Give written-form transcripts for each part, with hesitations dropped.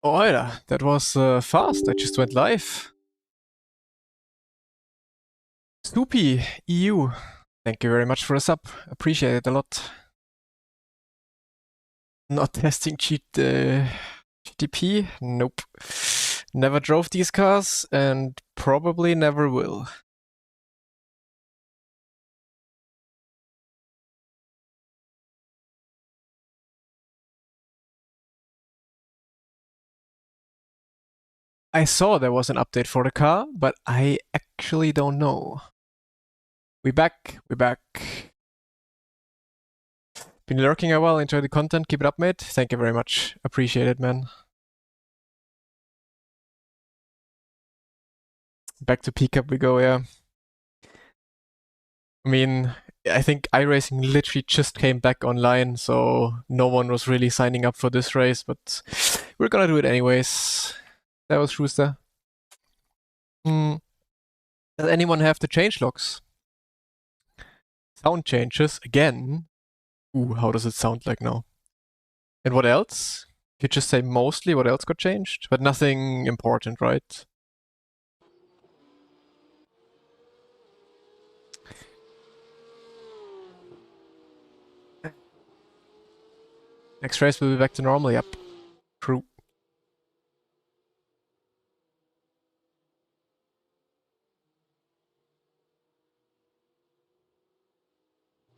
Oh, Alter, that was fast. I just went live. Snoopy, EU. Thank you very much for the sub. Appreciate it a lot. Not testing GTP? Nope. Never drove these cars and probably never will. I saw there was an update for the car, but I actually don't know. We back. Been lurking a while, enjoy the content, keep it up, mate. Thank you very much. Appreciate it, man. Back to PCup we go, yeah. I mean, I think iRacing literally just came back online, so no one was really signing up for this race, but we're gonna do it anyways. That was Schuster. Does anyone have the changelogs? Sound changes again. Ooh, how does it sound like now? And what else? You just say mostly what else got changed, but nothing important, right? Next race will be back to normal, yep. True.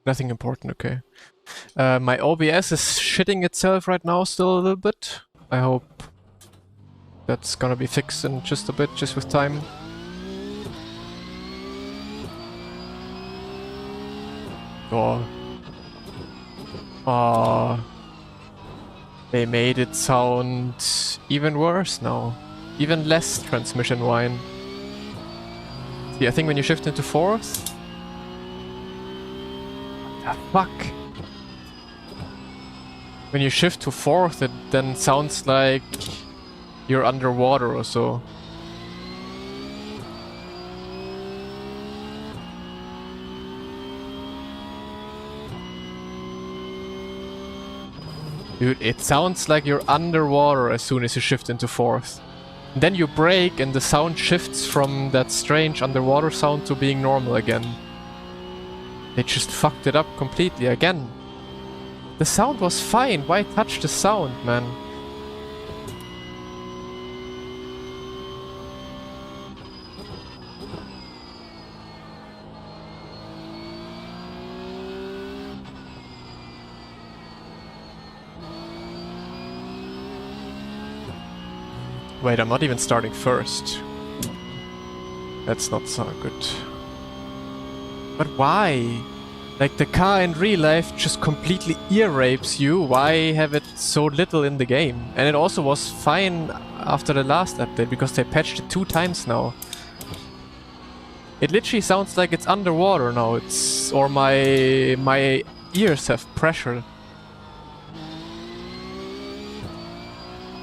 Nothing important, okay. My OBS is shitting itself right now still a little bit. I hope that's gonna be fixed in just a bit, just with time. Oh. They made it sound even worse now. Even less transmission whine. See, I think when you shift into fourth... What the fuck? When you shift to fourth, it then sounds like you're underwater or so. Dude, it sounds like you're underwater as soon as you shift into fourth. Then you brake and the sound shifts from that strange underwater sound to being normal again. They just fucked it up completely again. The sound was fine, why touch the sound, man? Wait, I'm not even starting first. That's not so good. But why? Like, the car in real life just completely ear rapes you. Why have it so little in the game? And it also was fine after the last update because they patched it 2 times now. It literally sounds like it's underwater now. Or my ears have pressure.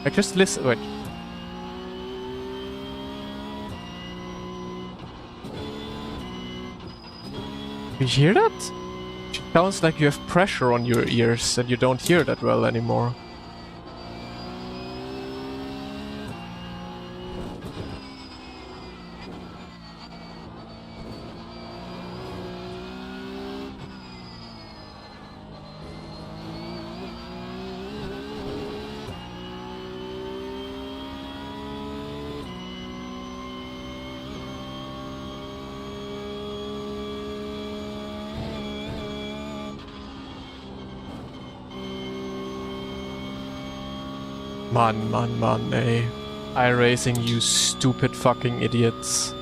Like, just listen. Wait. You hear that? It sounds like you have pressure on your ears and you don't hear that well anymore. Man, ey. iRacing, you stupid fucking idiots.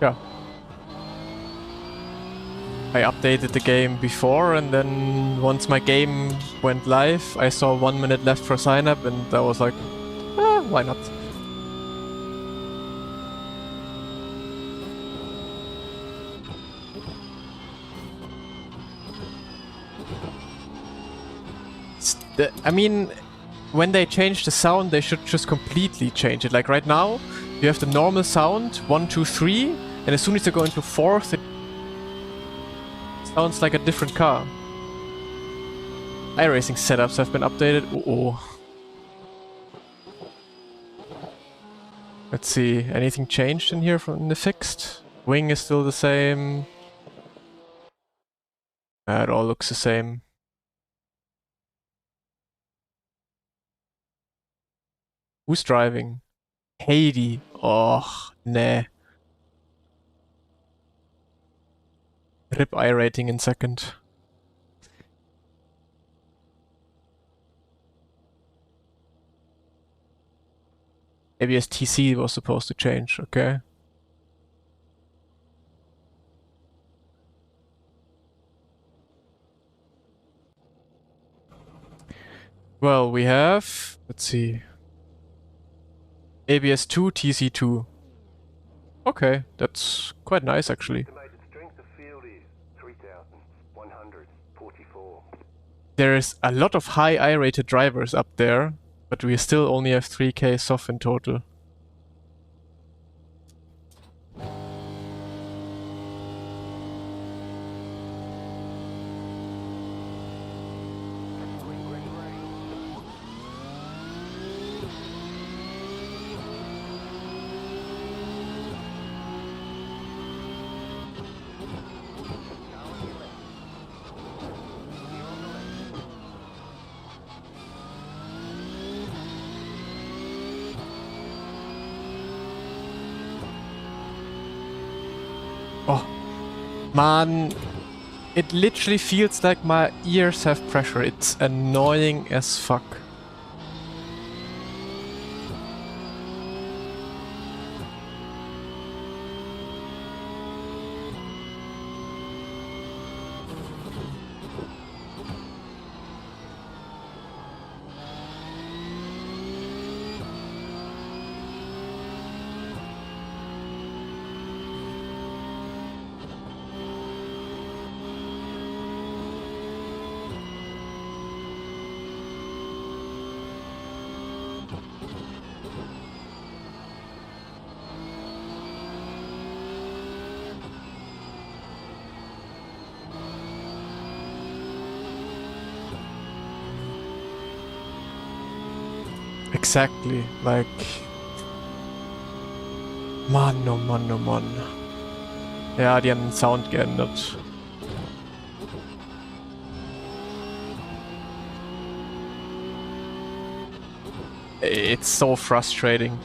Yeah. I updated the game before, and then once my game went live, I saw 1 minute left for sign up, and I was like, why not? I mean, when they change the sound, they should just completely change it. Like right now, you have the normal sound, 1, 2, 3, and as soon as you go into 4th, it sounds like a different car. iRacing setups have been updated. Uh-oh. Let's see, anything changed in here from the fixed? Wing is still the same. It all looks the same. Who's driving? Haiti. Oh, nah. RIP iRating in second. ABS TC was supposed to change, okay. Well, we have, let's see, ABS 2, TC2. Okay, that's quite nice actually. There's a lot of high I-rated drivers up there, but we still only have 3k soft in total. Oh, man, it literally feels like my ears have pressure. It's annoying as fuck. Exactly, like... Mann, oh Mann, oh Mann. Ja, die haben den Sound geändert. It's so frustrating.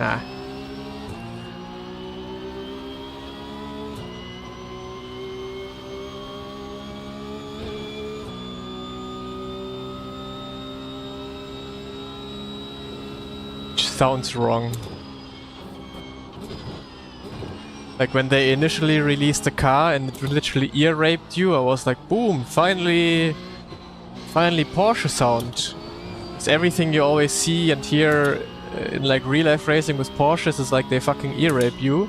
Ah. Sounds wrong. Like when they initially released the car and it literally ear raped you, I was like, boom, finally Porsche sound. It's everything you always see and hear in like real life racing with Porsches is like they fucking ear rape you.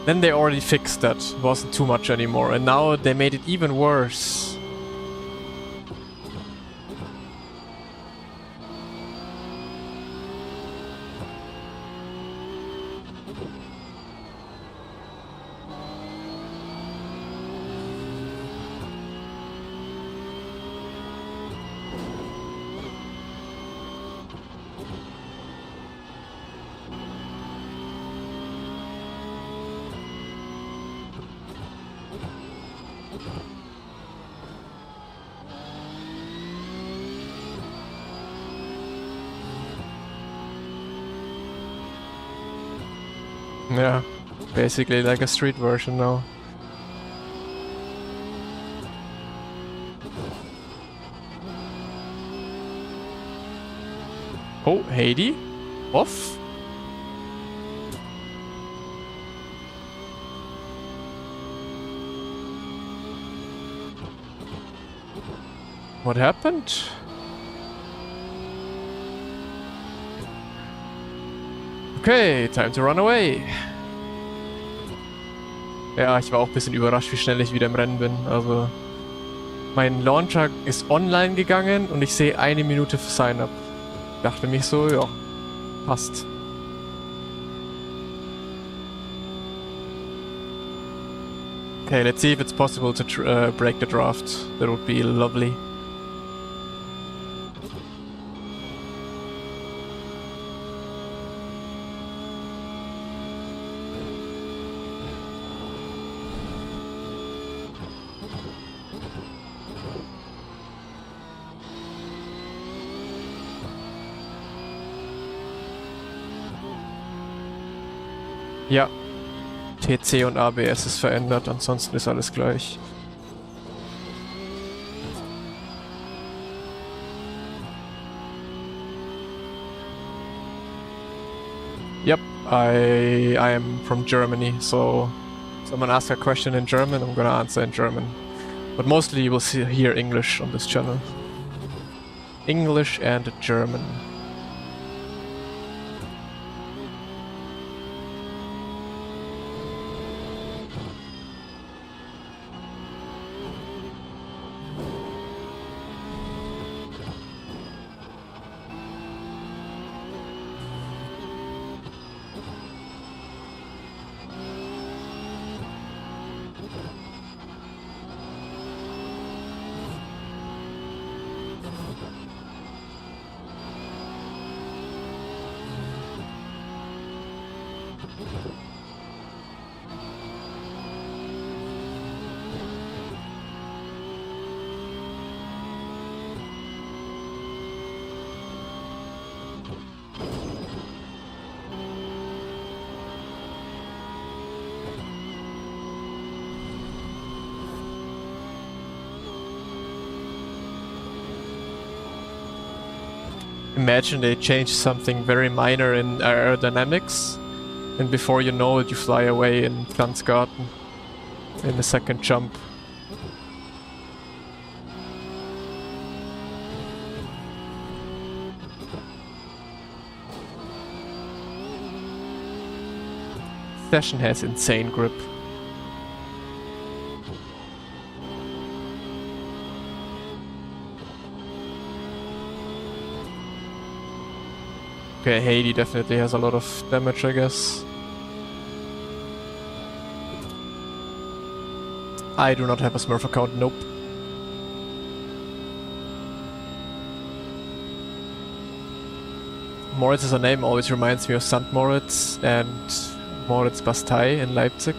Then they already fixed that, it wasn't too much anymore, and now they made it even worse. Yeah, basically like a street version now. Oh, Haiti? Off? What happened? Okay, time to run away. Ja, ich war auch ein bisschen überrascht, wie schnell ich wieder im Rennen bin. Also, mein Launcher ist online gegangen und ich sehe 1 Minute für Sign-up. Dachte mich so, ja, passt. Okay, let's see if it's possible to break the draft. That would be lovely. Ja, TC und ABS ist verändert, ansonsten ist alles gleich. Yep, I am from Germany, so someone asks a question in German, I'm gonna answer in German. But mostly you will hear English on this channel. English and German. Imagine they change something very minor in aerodynamics, and before you know it, you fly away in Pflanzgarten in the second jump. Session has insane grip. Okay, Haiti definitely has a lot of damage, I guess. I do not have a Smurf account, nope. Moritz as a name always reminds me of St. Moritz and Moritz Bastei in Leipzig.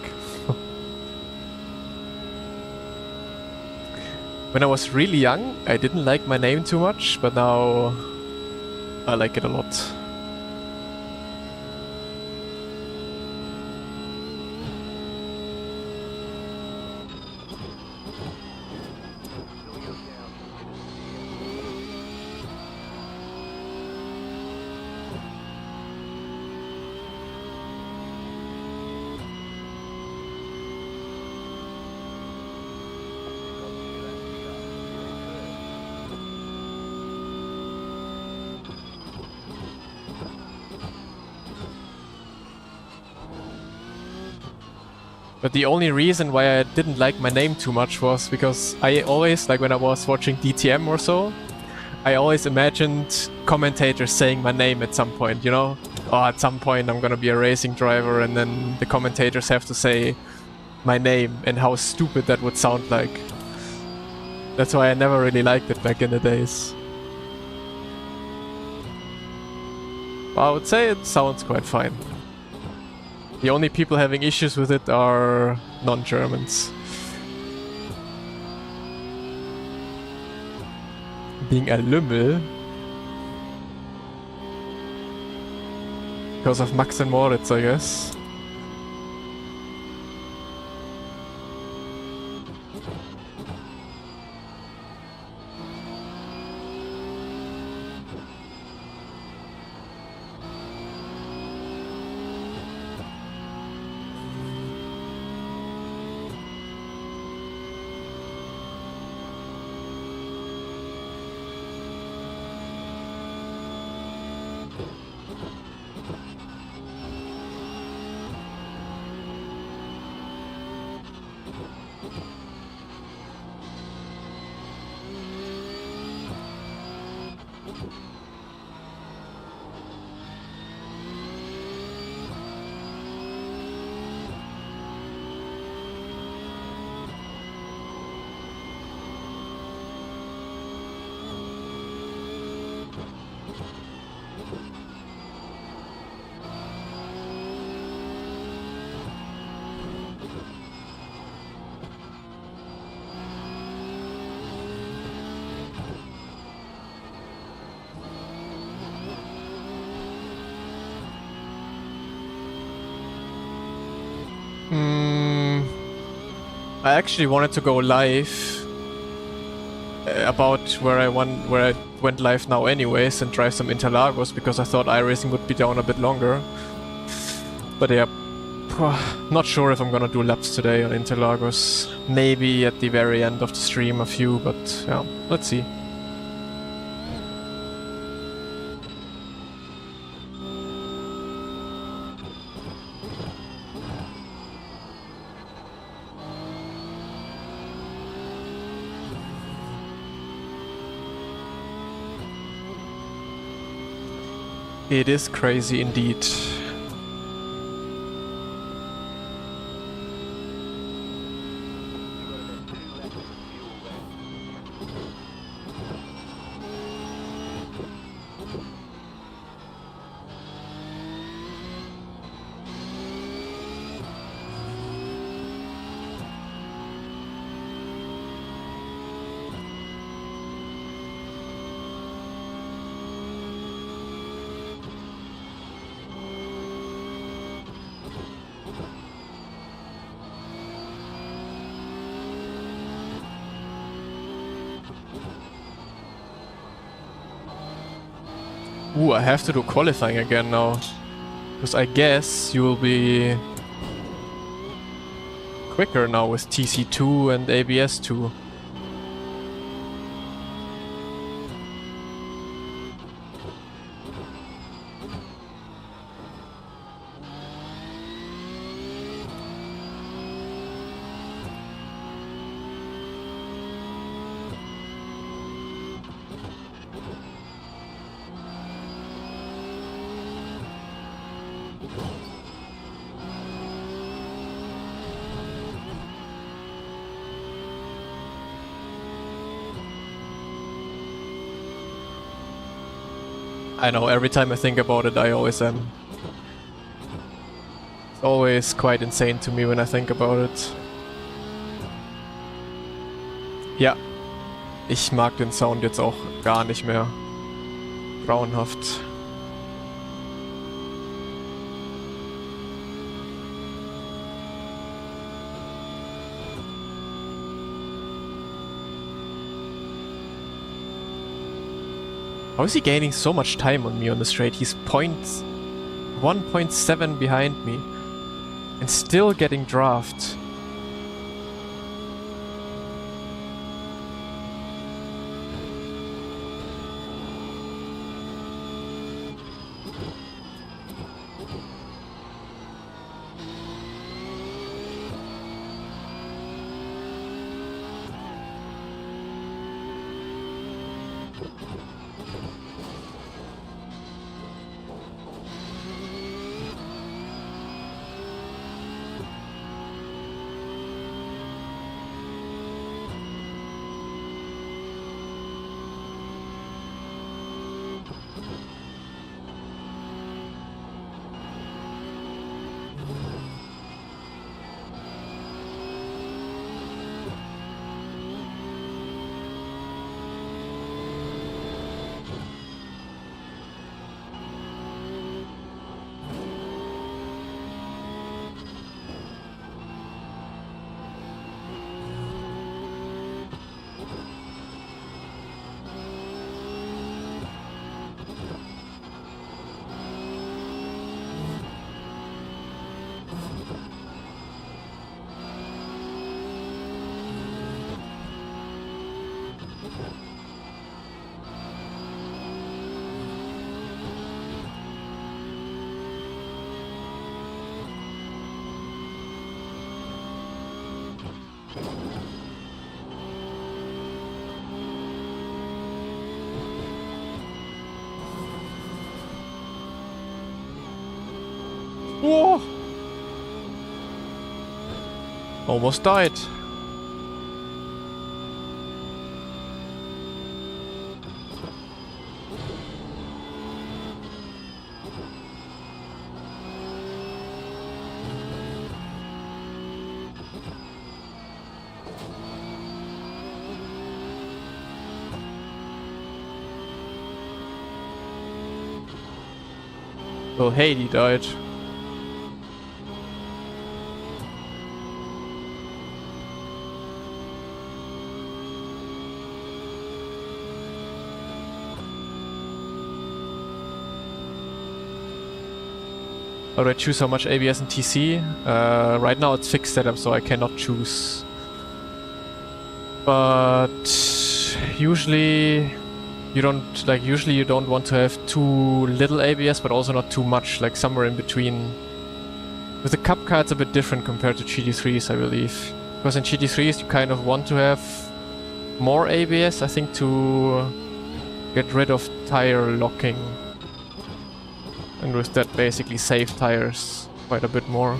When I was really young, I didn't like my name too much, but now I like it a lot. But the only reason why I didn't like my name too much was because I always, like when I was watching DTM or so, I always imagined commentators saying my name at some point, you know? oh, at some point I'm gonna be a racing driver, and then the commentators have to say my name and how stupid that would sound like. That's why I never really liked it back in the days. But I would say it sounds quite fine. The only people having issues with it are non-Germans. Being a Lümmel. Because of Max and Moritz, I guess. I actually wanted to go live about where I went live now anyways and drive some Interlagos, because I thought iRacing would be down a bit longer. But yeah, not sure if I'm gonna do laps today on Interlagos. Maybe at the very end of the stream a few, but yeah, let's see. It is crazy indeed. Ooh, I have to do qualifying again now. Because I guess you will be quicker now with TC2 and ABS2. I know, every time I think about it, I always am. It's always quite insane to me when I think about it. Ja, ich mag den Sound jetzt auch gar nicht mehr. Grauenhaft. How is he gaining so much time on me on the straight? He's 1.7 behind me and still getting draft. Whoa! Almost died. Well, Haiti died. How do I choose how much ABS and TC? Right now it's fixed setup, so I cannot choose. But usually you don't want to have too little ABS, but also not too much, like somewhere in between. With the Cup car it's a bit different compared to GT3s, I believe. Because in GT3s you kind of want to have more ABS, I think, to get rid of tire locking. And with that basically save tires quite a bit more.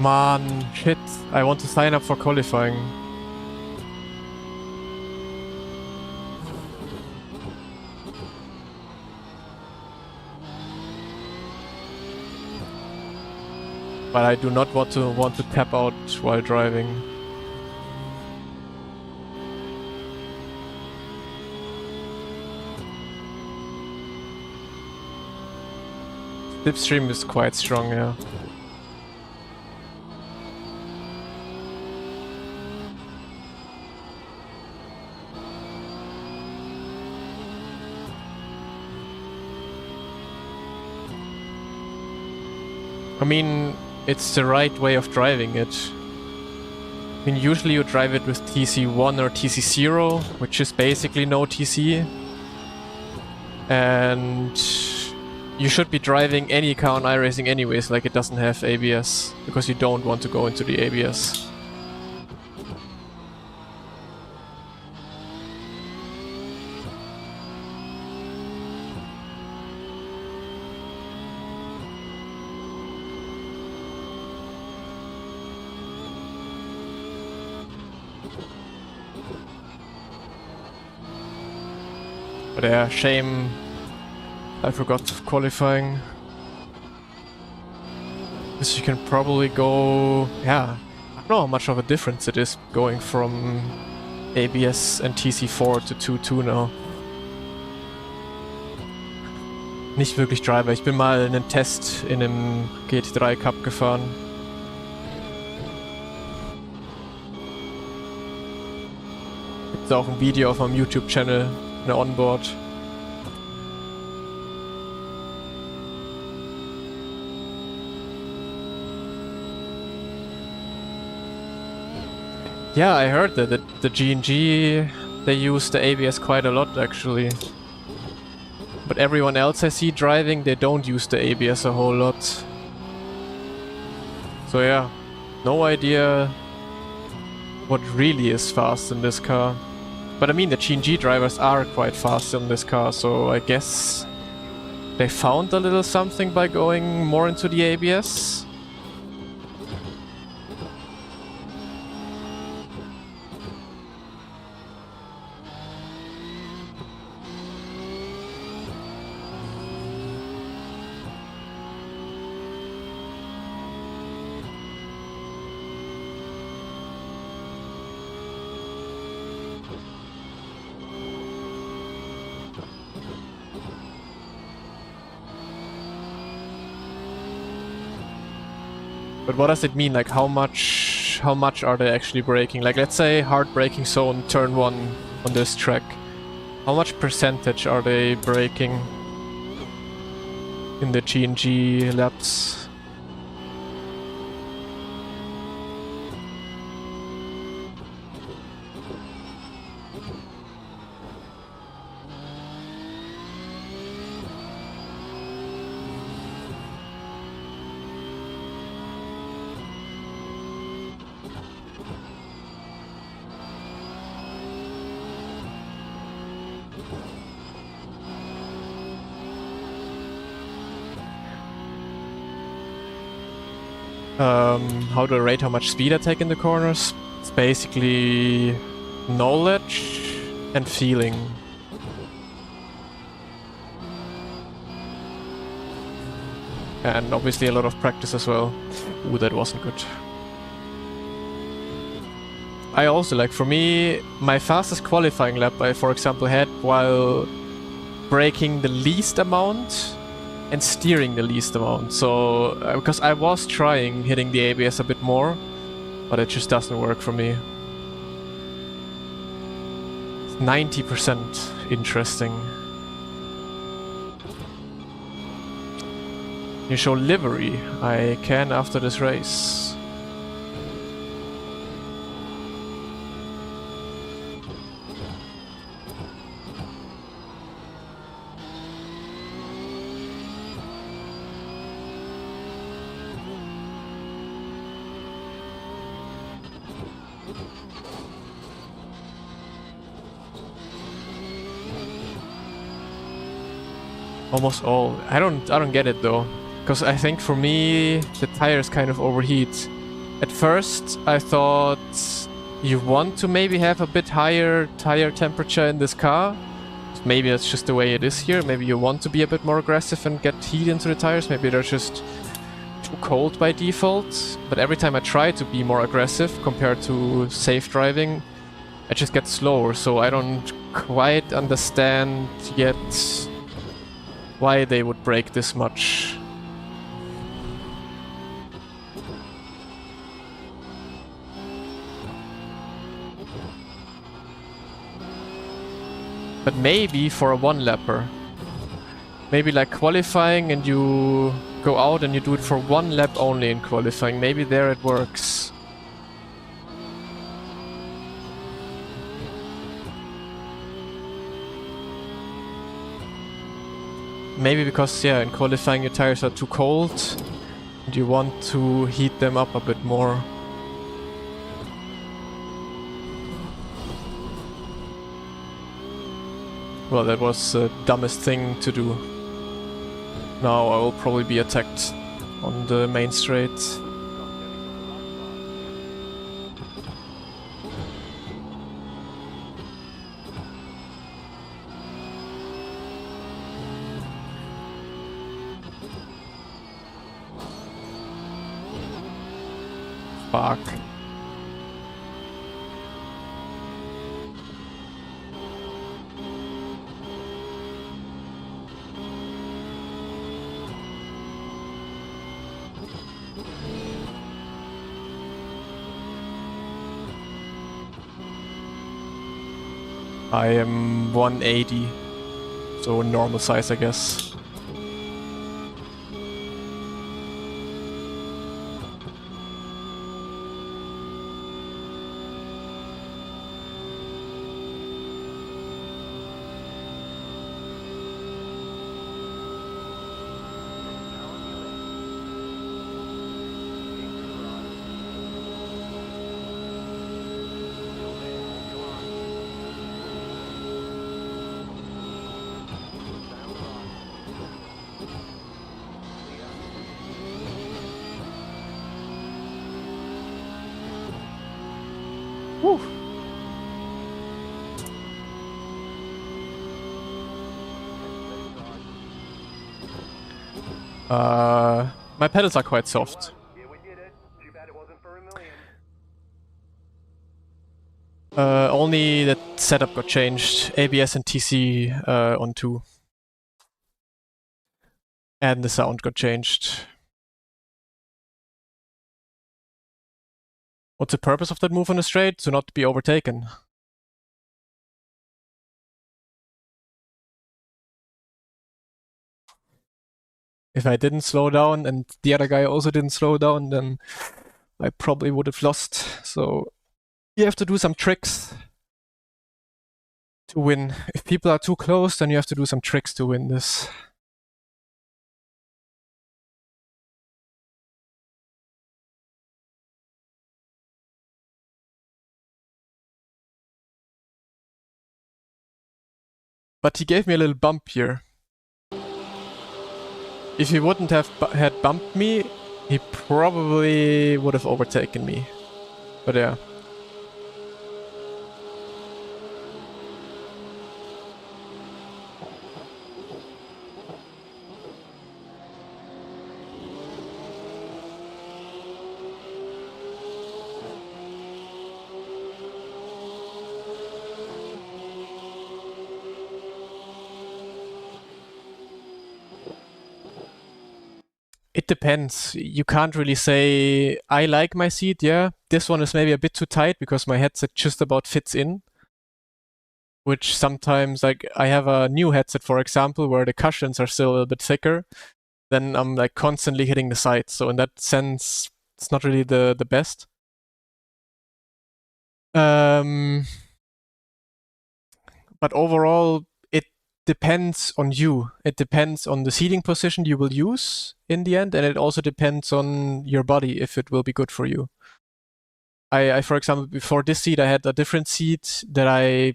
Man, shit. I want to sign up for qualifying. But I do not want to tap out while driving. Slipstream is quite strong, yeah. I mean, it's the right way of driving it. I mean, usually you drive it with TC1 or TC0, which is basically no TC. And you should be driving any car on iRacing anyways, like it doesn't have ABS, because you don't want to go into the ABS. But yeah, shame I forgot qualifying. Because you can probably go... yeah, I don't know how much of a difference it is going from ABS and TC4 to 2.2 now. Nicht wirklich Driver, ich bin mal einen Test in einem GT3 Cup gefahren. Gibt's auch ein Video auf meinem YouTube-Channel. Eine Onboard. Yeah, I heard that the G&G, they use the ABS quite a lot actually. But everyone else I see driving, they don't use the ABS a whole lot. So yeah, no idea what really is fast in this car. But I mean, the G&G drivers are quite fast in this car, so I guess they found a little something by going more into the ABS. But what does it mean? Like how much are they actually braking? Like let's say hard braking zone turn 1 on this track. How much percentage are they braking in the G&G laps? How do I rate how much speed I take in the corners? It's basically knowledge and feeling. And obviously a lot of practice as well. Ooh, that wasn't good. I also, like, for me, my fastest qualifying lap I, for example, had while braking the least amount and steering the least amount. So, because I was trying hitting the ABS a bit more, but it just doesn't work for me. It's 90%. Interesting. You show livery. I can after this race. Almost all. I don't get it though, because I think for me the tires kind of overheat. At first I thought you want to maybe have a bit higher tire temperature in this car. Maybe that's just the way it is here. Maybe you want to be a bit more aggressive and get heat into the tires. Maybe they're just too cold by default. But every time I try to be more aggressive compared to safe driving, I just get slower. So I don't quite understand yet why they would brake this much. But maybe for a one-lapper. Maybe like qualifying and you go out and you do it for one lap only in qualifying. Maybe there it works. Maybe because, yeah, in qualifying your tires are too cold and you want to heat them up a bit more. Well, that was the dumbest thing to do. Now I will probably be attacked on the main straight. Fuck. I am 180, so normal size, I guess. Whew. My pedals are quite soft. Only that setup got changed. ABS and TC on 2. And the sound got changed. What's the purpose of that move on the straight? To not be overtaken. If I didn't slow down and the other guy also didn't slow down, then I probably would have lost. So you have to do some tricks to win. If people are too close, then you have to do some tricks to win this. But he gave me a little bump here. If he wouldn't have had bumped me, he probably would have overtaken me. But yeah. It depends. You can't really say, I like my seat, yeah. This one is maybe a bit too tight because my headset just about fits in. Which sometimes, like, I have a new headset, for example, where the cushions are still a little bit thicker. Then I'm like constantly hitting the sides. So in that sense, it's not really the best. But overall, it depends on you. It depends on the seating position you will use in the end, and it also depends on your body if it will be good for you. I for example, before this seat, I had a different seat that I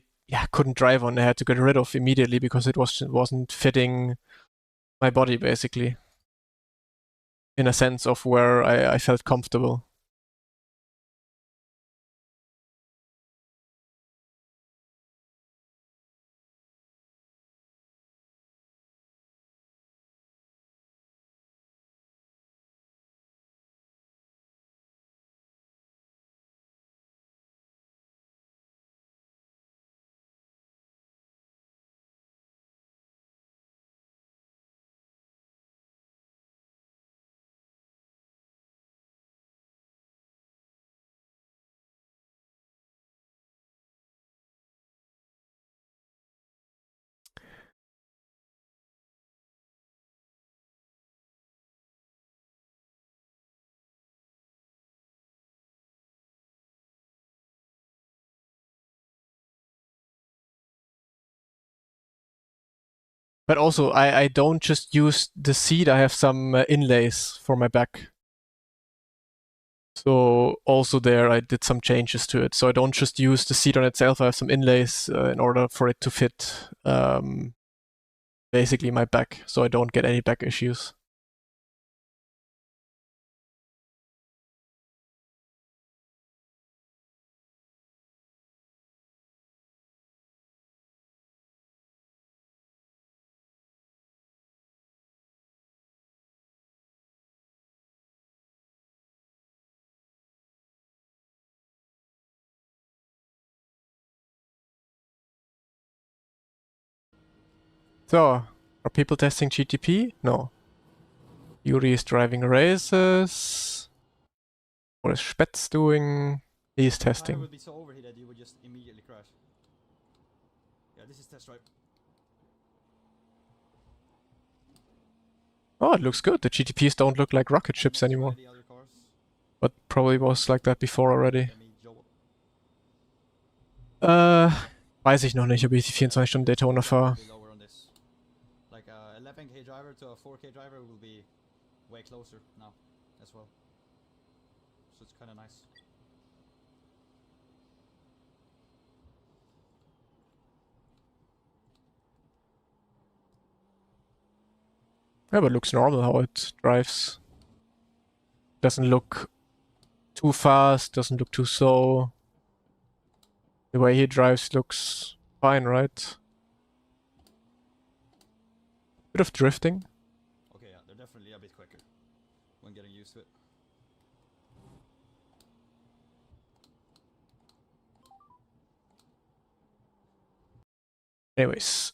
couldn't drive on. I had to get rid of immediately because it wasn't fitting my body basically. In a sense of where I felt comfortable. But also, I don't just use the seat. I have some inlays for my back. So also there, I did some changes to it. So I don't just use the seat on itself. I have some inlays in order for it to fit basically my back, so I don't get any back issues. So, are people testing GTP? No. Yuri is driving races. What is Spätz doing? He's testing. Tyre would be so overheated that you would just immediately crash. Yeah, this is test drive. Oh, it looks good. The GTPs don't look like rocket ships anymore. But probably was like that before already. Weiß ich noch nicht, ob ich die 24 Stunden Daytona fahre. Like a 11K driver to a 4K driver will be way closer now as well. So it's kind of nice. Yeah, but it looks normal how it drives. Doesn't look too fast, doesn't look too slow. The way he drives looks fine, right? Bit of drifting. Okay, yeah, they're definitely a bit quicker when getting used to it. Anyways,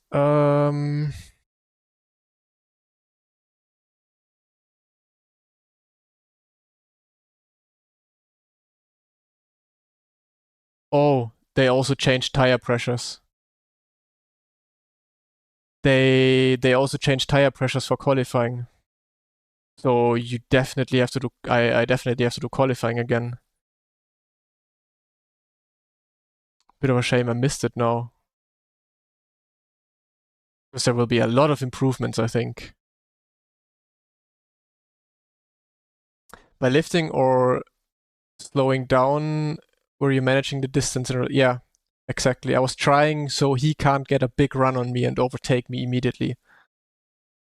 Oh, they also changed tire pressures. They also changed tire pressures for qualifying. So you definitely have to do. I definitely have to do qualifying again. Bit of a shame I missed it now. Because there will be a lot of improvements, I think. By lifting or slowing down, were you managing the distance? Yeah, exactly. I was trying so he can't get a big run on me and overtake me immediately.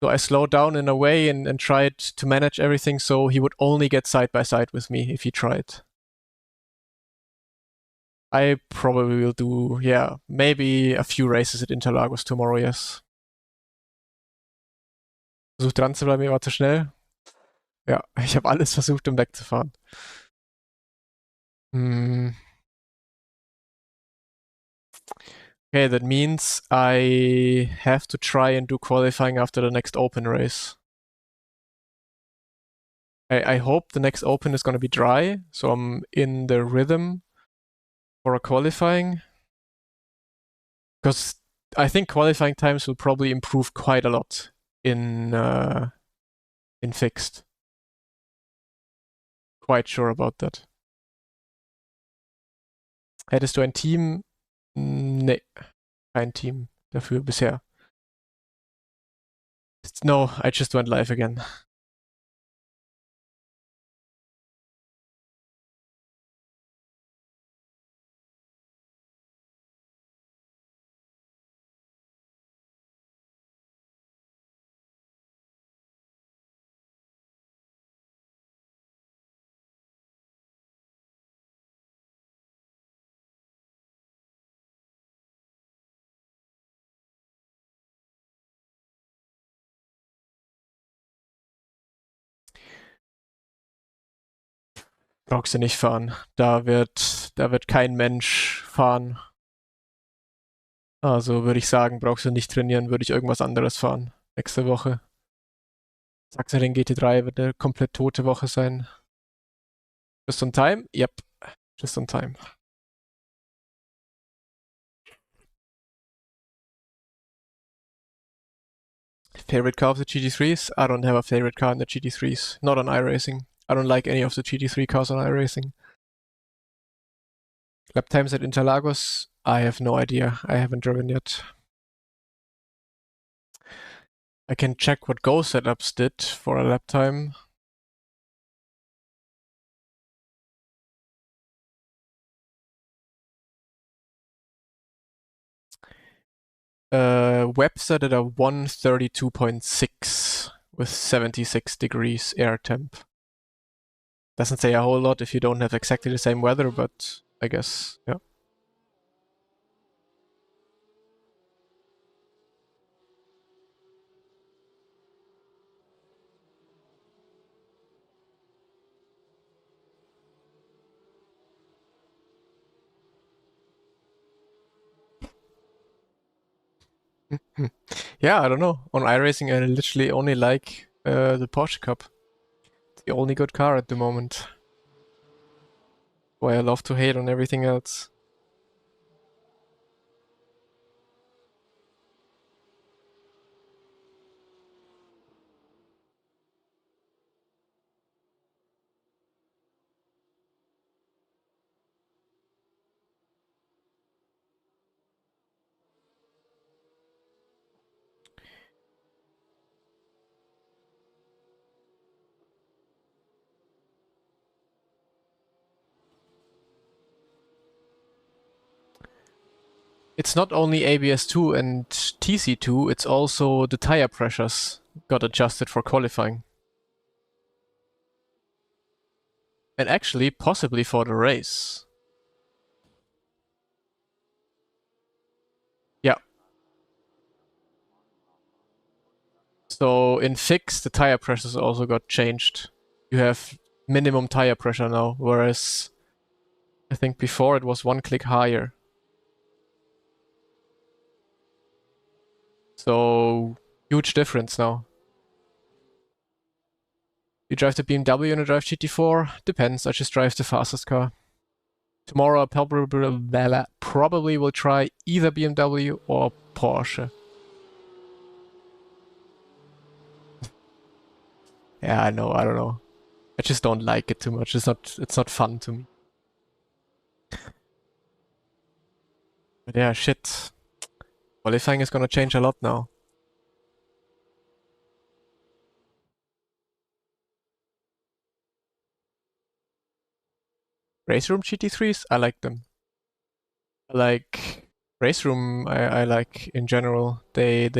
So I slowed down in a way and tried to manage everything so he would only get side by side with me if he tried. I probably will do, yeah, maybe a few races at Interlagos tomorrow, yes. Versucht dran zu bleiben, mir war zu schnell. Ja, ich habe alles versucht, um wegzufahren. Hm. Okay, that means I have to try and do qualifying after the next open race. I hope the next open is going to be dry, so I'm in the rhythm for a qualifying. Because I think qualifying times will probably improve quite a lot in fixed. Quite sure about that. Hättest du ein Team? Nee, kein Team dafür bisher. No, I just went live again. Brauchst du nicht fahren. Da wird kein Mensch fahren. Also würde ich sagen, brauchst du nicht trainieren, würde ich irgendwas anderes fahren. Nächste Woche. Sagst du, den GT3 wird eine komplett tote Woche sein. Just on time? Yep. Just on time. Favorite car of the GT3s? I don't have a favorite car in the GT3s. Not on iRacing. I don't like any of the GT3 cars on iRacing. Lap times at Interlagos? I have no idea. I haven't driven yet. I can check what Go setups did for a lap time. Webster did a 132.6 with 76 degrees air temp. Doesn't say a whole lot if you don't have exactly the same weather, but I guess, yeah. Yeah, I don't know. On iRacing, I literally only like the PCup. It's the only good car at the moment. Why I love to hate on everything else. It's not only ABS2 and TC2, it's also the tire pressures got adjusted for qualifying. And actually, possibly for the race. Yeah. So in fixed, the tire pressures also got changed. You have minimum tire pressure now, whereas I think before it was one click higher. So huge difference now. You drive the BMW and I drive GT4? Depends, I just drive the fastest car. tomorrow I probably will try either BMW or Porsche. Yeah, I know, I don't know. I just don't like it too much. It's not fun to me. But yeah, shit. Qualifying is gonna change a lot now. Race Room GT3s, I like them. I like Race Room, I like in general. They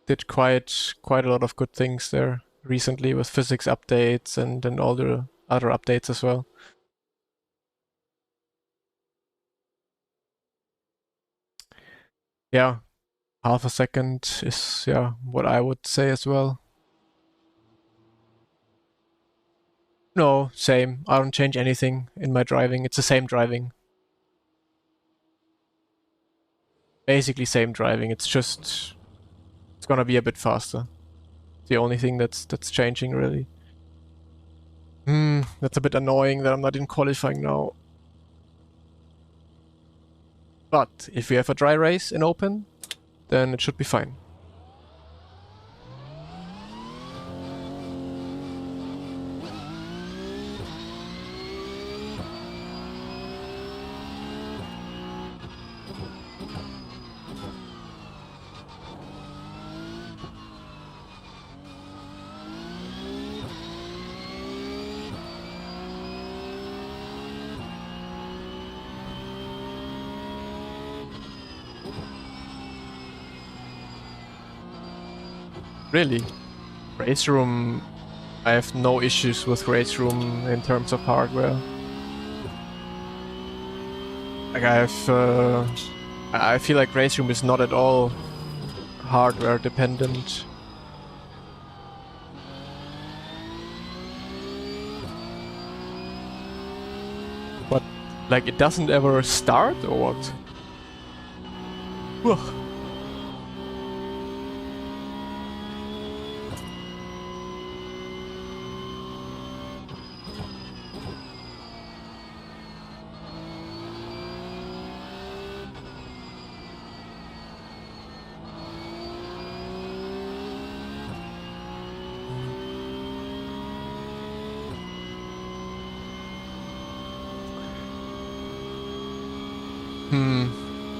did quite a lot of good things there recently with physics updates and all the other updates as well. Yeah, half a second is, yeah, what I would say as well. No, same. I don't change anything in my driving. It's the same driving. Basically same driving. It's just it's gonna be a bit faster. It's the only thing that's changing really. That's a bit annoying that I'm not in qualifying now. But if we have a dry race in open, then it should be fine. Really? Race Room, I have no issues with Race Room in terms of hardware. Like I feel like Race Room is not at all hardware dependent. But like it doesn't ever start or what? Ugh.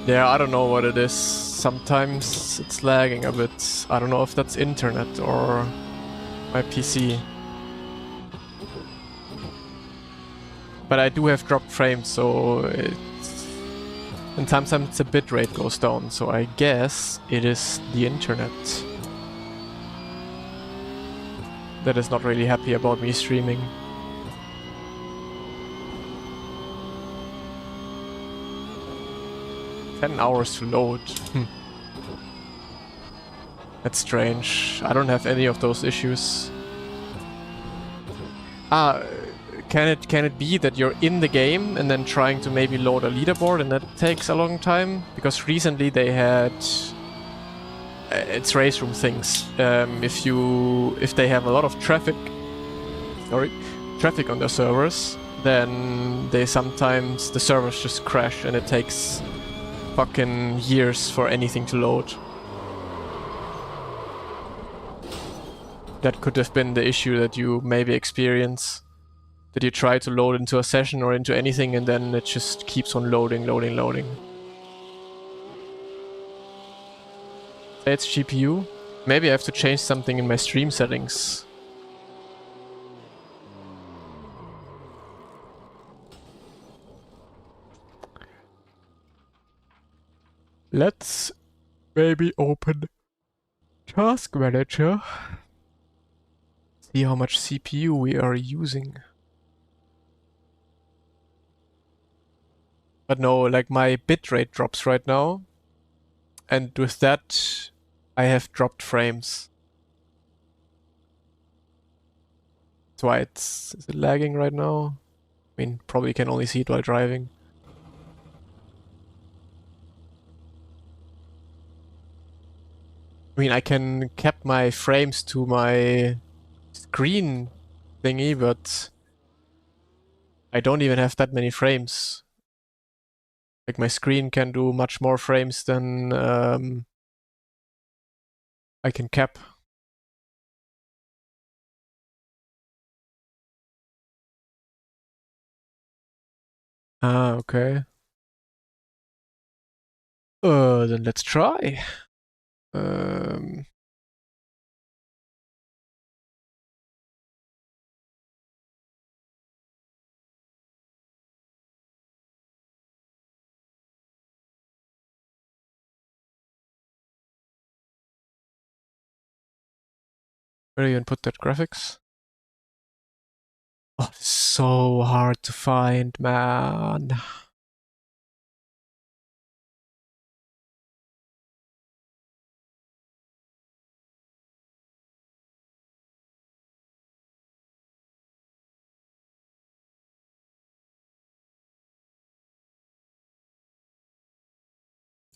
Yeah, I don't know what it is. Sometimes it's lagging a bit. I don't know if that's internet or my PC. But I do have dropped frames, so it's... And sometimes the bitrate goes down, so I guess it is the internet that is not really happy about me streaming. 10 hours to load. That's strange. I don't have any of those issues. Can it be that you're in the game and then trying to maybe load a leaderboard and that takes a long time? Because recently they had... it's race room things. If they have a lot of traffic on their servers, then they sometimes the servers just crash and it takes fucking years for anything to load. That could have been the issue that you maybe experience. That you try to load into a session or into anything and then it just keeps on loading. Say it's GPU. Maybe I have to change something in my stream settings. Let's maybe open Task Manager. See how much CPU we are using. But no, like my bitrate drops right now. And with that, I have dropped frames. That's why is it lagging right now? I mean, probably can only see it while driving. I mean, I can cap my frames to my screen thingy, but I don't even have that many frames. Like my screen can do much more frames than I can cap. Ah, okay. Then let's try. Where do you input that graphics? Oh, it's so hard to find, man.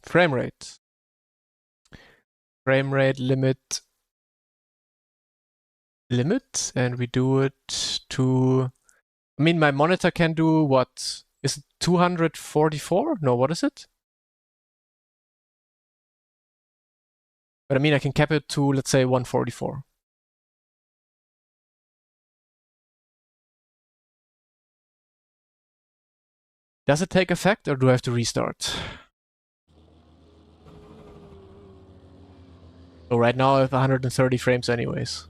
Frame rate. Frame rate limit. And we do it to... I mean, my monitor can do what? Is it 244? No, what is it? But I mean, I can cap it to, let's say, 144. Does it take effect or do I have to restart? So right now I have 130 frames anyways.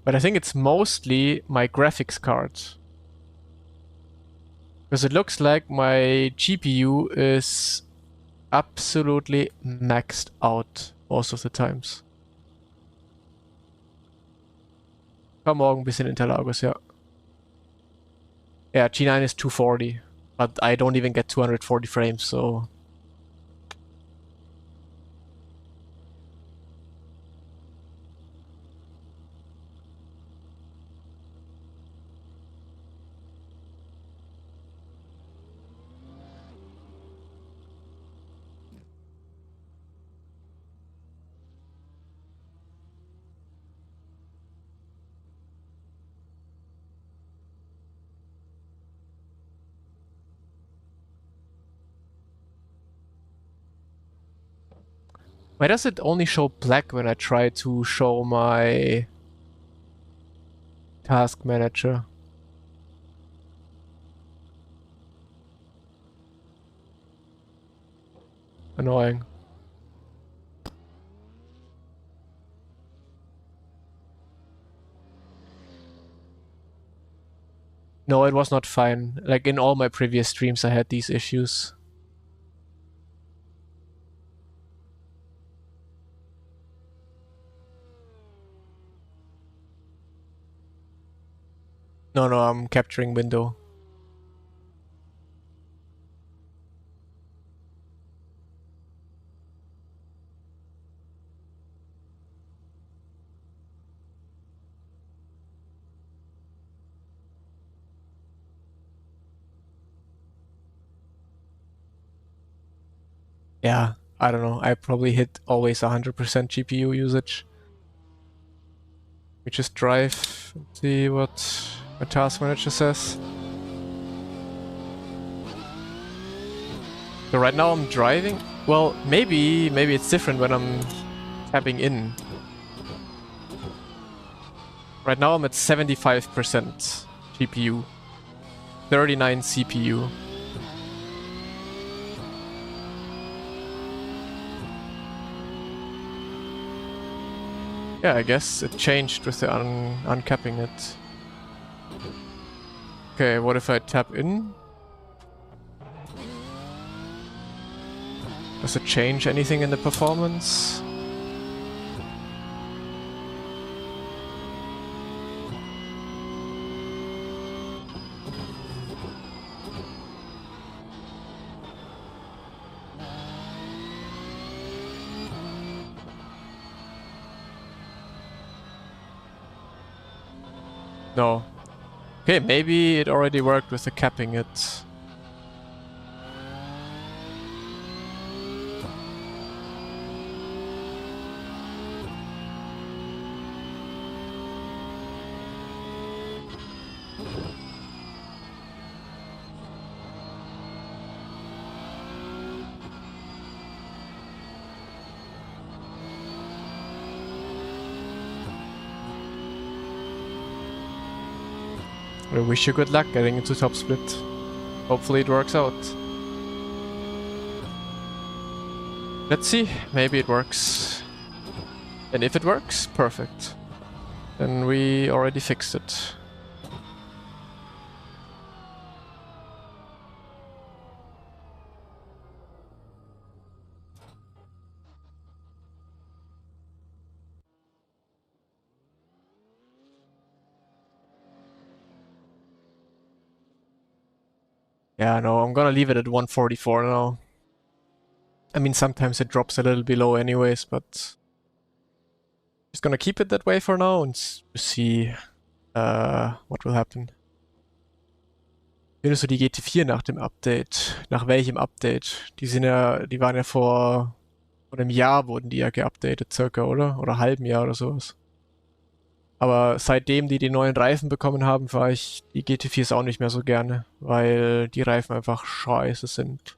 But I think it's mostly my graphics card. Because it looks like my GPU is absolutely maxed out most of the times. Komm morgen ein bisschen Interlagos, ja. Yeah, G9 is 240. But I don't even get 240 frames, so... Why does it only show black when I try to show my task manager? Annoying. No, it was not fine. Like in all my previous streams I had these issues. No, I'm capturing window. Yeah, I don't know. I probably hit always 100% GPU usage. We just drive and see what my task manager says. So right now I'm driving. Well, maybe it's different when I'm tapping in. Right now I'm at 75% GPU, 39 CPU. Yeah, I guess it changed with the uncapping it. Okay, what if I tap in? Does it change anything in the performance? No. Okay, maybe it already worked with the capping it. I wish you good luck getting into top split. Hopefully it works out. Let's see, maybe it works. And if it works, perfect. Then we already fixed it. Yeah, no, I'm gonna leave it at 144 now. I mean, sometimes it drops a little below anyways, but just gonna keep it that way for now and see what will happen. Findest du die GT4 nach dem Update? Nach welchem Update? Die waren ja vor einem Jahr wurden die ja geupdatet circa, oder? Oder halben Jahr oder sowas. Aber seitdem die neuen Reifen bekommen haben, fahre ich die GT4s auch nicht mehr so gerne, weil die Reifen einfach scheiße sind.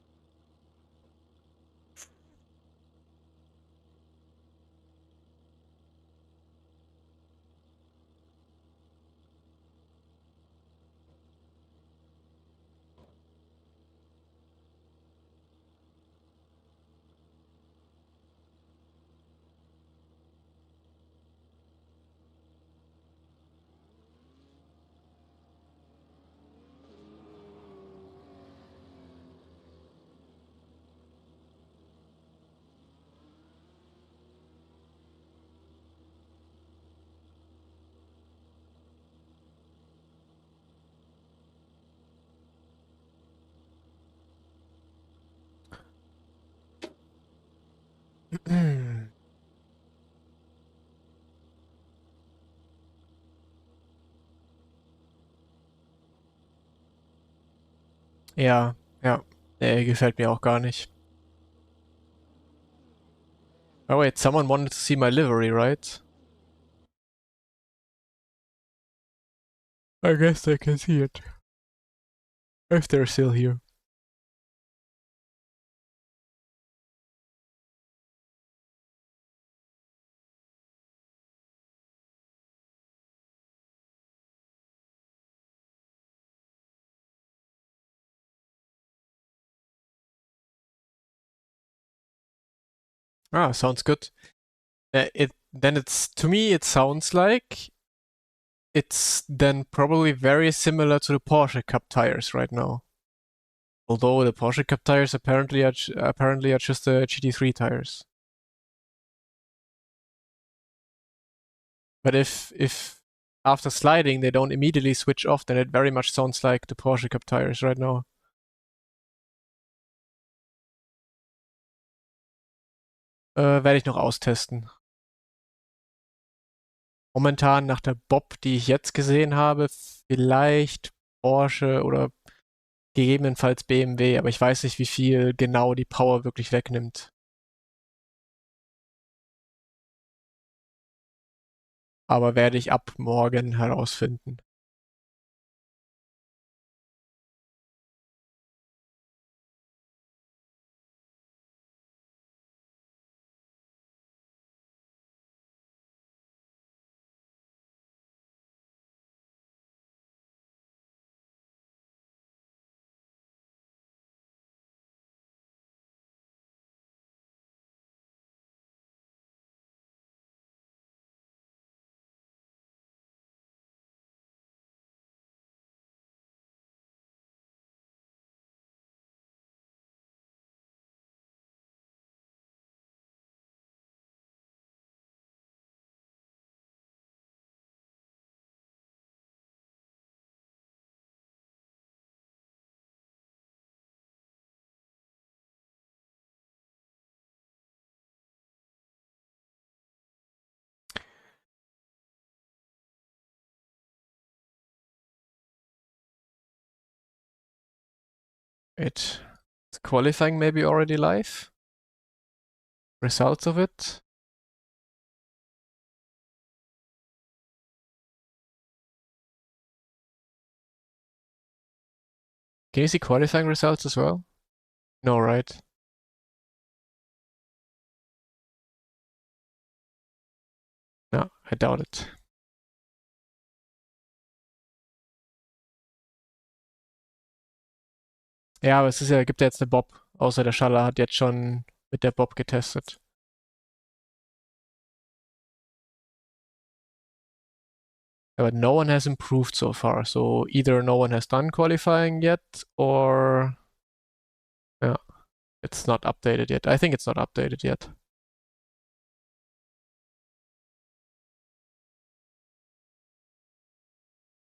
Ja, ja. Nee, gefällt mir auch gar nicht. Oh wait, someone wanted to see my livery, right? I guess they can see it. If they're still here. Ah, sounds good. To me it sounds like it's then probably very similar to the Porsche Cup tires right now. Although the Porsche Cup tires apparently are just the GT3 tires. But if after sliding they don't immediately switch off, then it very much sounds like the Porsche Cup tires right now. Werde ich noch austesten. Momentan nach der Bob, die ich jetzt gesehen habe, vielleicht Porsche oder gegebenenfalls BMW, aber ich weiß nicht, wie viel genau die Power wirklich wegnimmt. Aber werde ich ab morgen herausfinden. Is qualifying maybe already live? Results of it? Can you see qualifying results as well? No, right? No, I doubt it. Ja, aber es ist ja, gibt ja jetzt eine Bob. Außer der Schaller hat jetzt schon mit der Bob getestet. But no one has improved so far. So either no one has done qualifying yet, or yeah, it's not updated yet. I think it's not updated yet.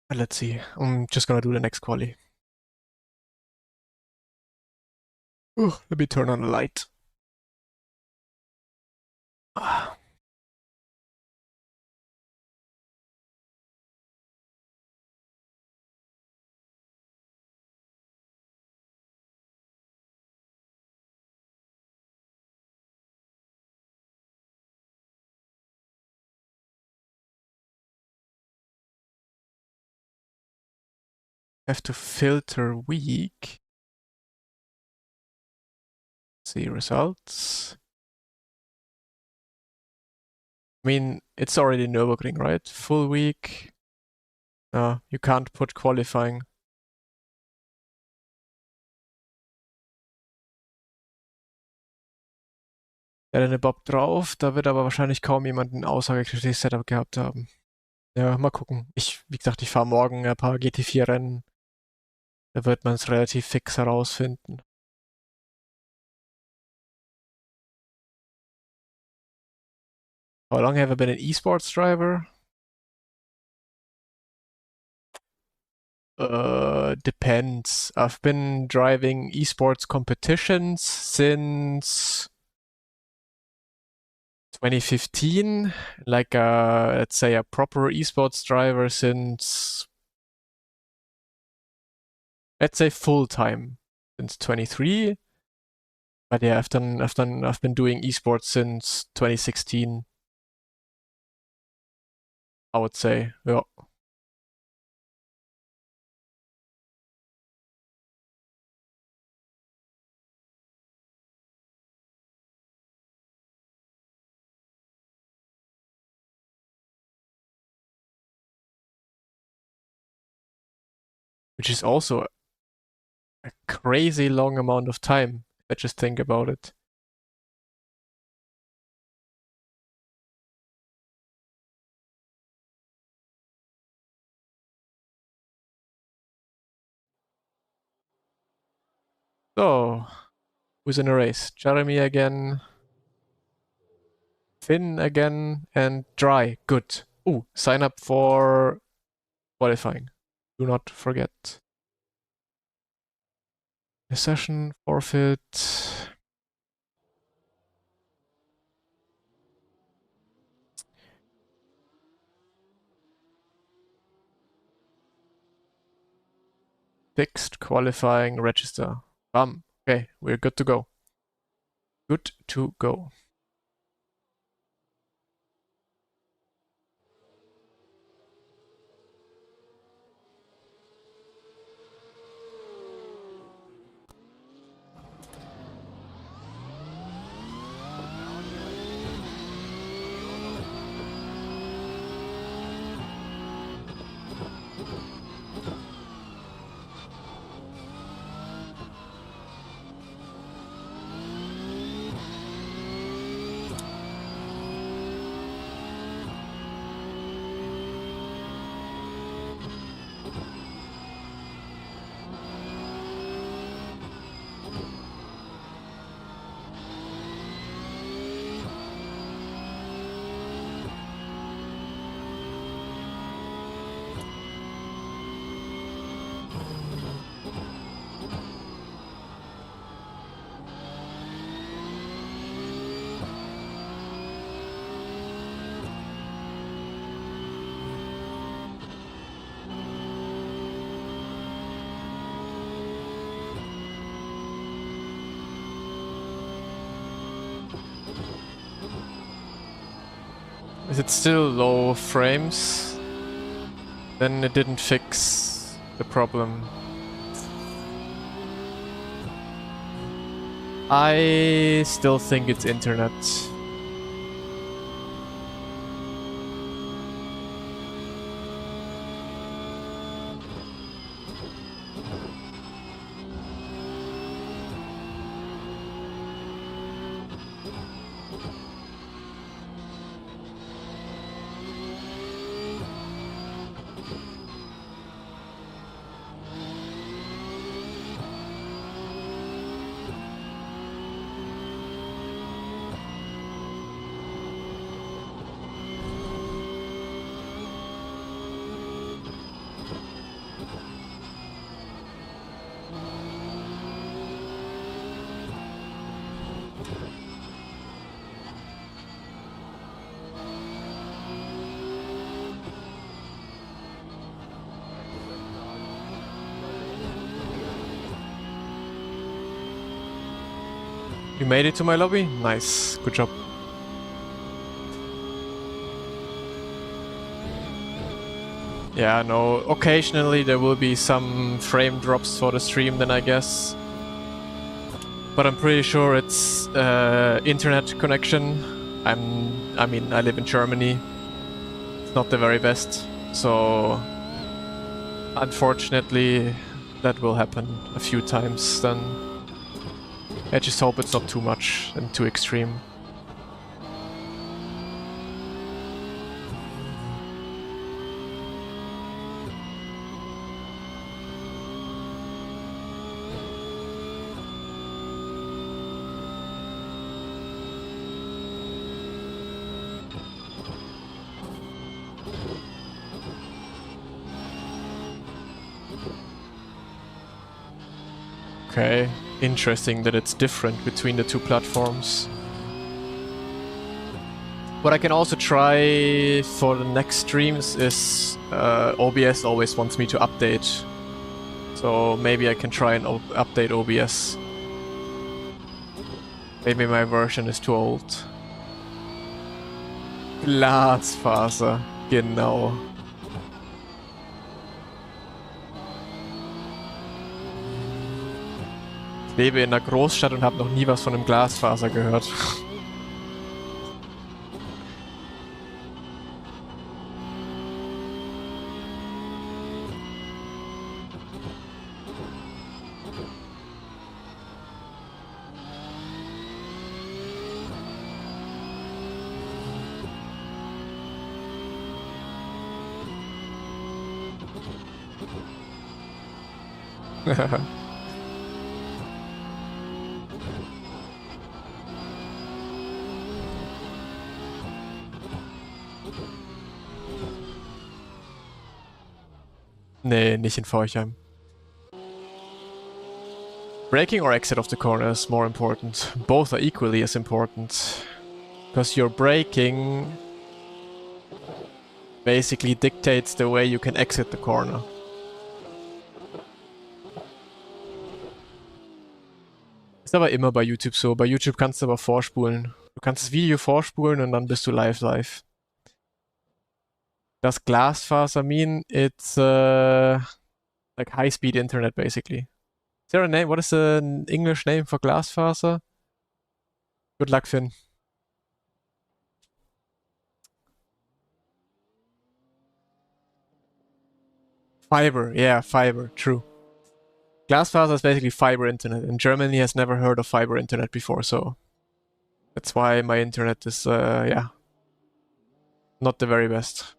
But let's see. I'm just gonna do the next quali. Let me turn on the light. Have to filter week. See results. I mean, it's already Nürburgring, right? Full week. No, you can't put qualifying. Ja, dann eine Bob drauf. Da wird aber wahrscheinlich kaum jemand ein aussagekräftiges Setup gehabt haben. Ja, mal gucken. Wie gesagt, ich fahre morgen ein paar GT4-Rennen. Da wird man es relativ fix herausfinden. How long have I been an esports driver? Depends. I've been driving esports competitions since 2015. Like let's say a proper esports driver since, let's say full time since 23. But yeah, I've been doing esports since 2016. I would say, yeah. Which is also a crazy long amount of time. I just think about it. So, who's in a race? Jeremy again, Finn again, and Dry. Good. Ooh, sign up for qualifying. Do not forget. A session, forfeit. Fixed, qualifying, register. Bam. Okay, we're good to go. Good to go. Is it still low frames? Then it didn't fix the problem. I still think it's internet. You made it to my lobby? Nice. Good job. Yeah, no, occasionally there will be some frame drops for the stream then, I guess. But I'm pretty sure it's internet connection. I mean, I live in Germany. It's not the very best. So, unfortunately, that will happen a few times then. I just hope it's not too much and too extreme. Okay, interesting that it's different between the two platforms. What I can also try for the next streams is OBS always wants me to update. So maybe I can try and update OBS. Maybe my version is too old. Glasfaser, genau. Ich lebe in einer Großstadt und habe noch nie was von einem Glasfaser gehört. Nee, nicht in Forchheim. Braking or exit of the corner is more important. Both are equally as important. Because your braking basically dictates the way you can exit the corner. Ist aber immer bei YouTube so. Bei YouTube kannst du aber vorspulen. Du kannst das Video vorspulen und dann bist du live. Does Glasfaser mean it's like high-speed internet, basically? Is there a name? What is the English name for Glasfaser? Good luck, Finn. Fiber, yeah, fiber, true. Glasfaser is basically fiber internet, and Germany has never heard of fiber internet before, so that's why my internet is, yeah, not the very best.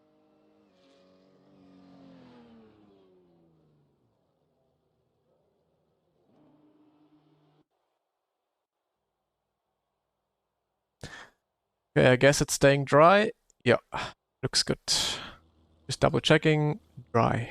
Okay, I guess it's staying dry. Yeah, looks good. Just double checking, dry.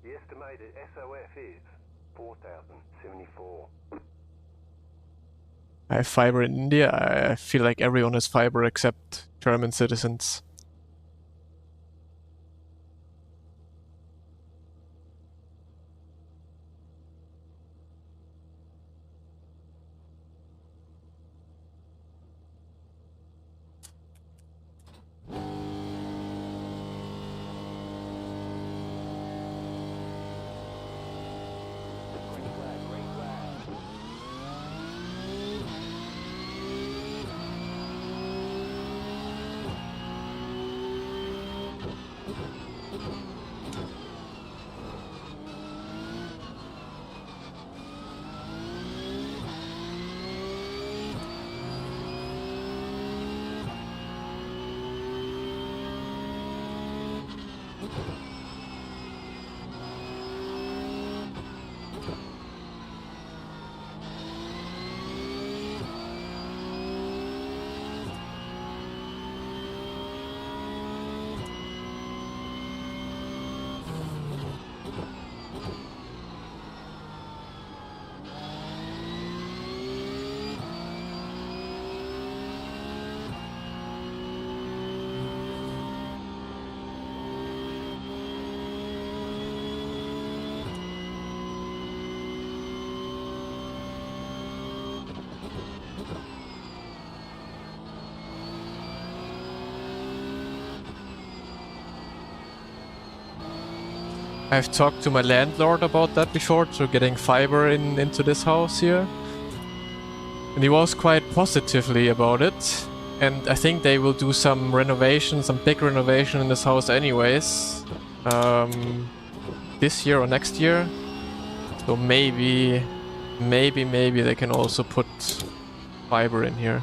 The estimated SOF is 4,074. I have fiber in India. I feel like everyone has fiber except German citizens. I've talked to my landlord about that before, to getting fiber into this house here. And he was quite positively about it. And I think they will do some renovation, some big renovation in this house anyways. This year or next year. So maybe they can also put fiber in here.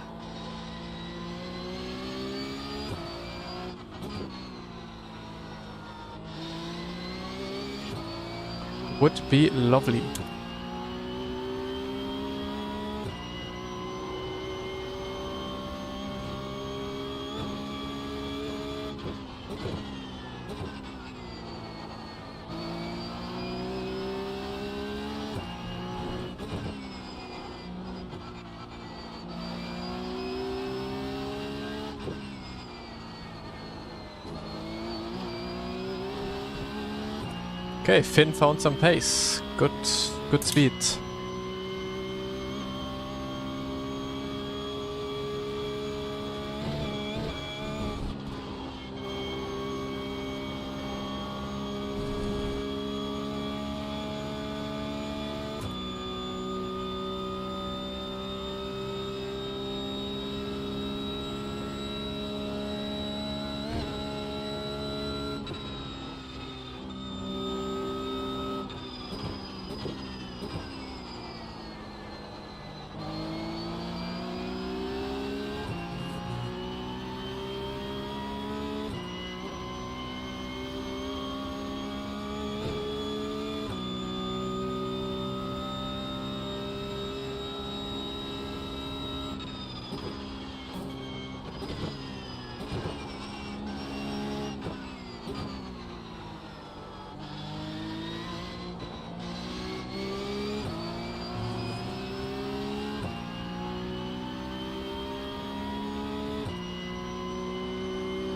Would be lovely. Okay, Finn found some pace. Good speed.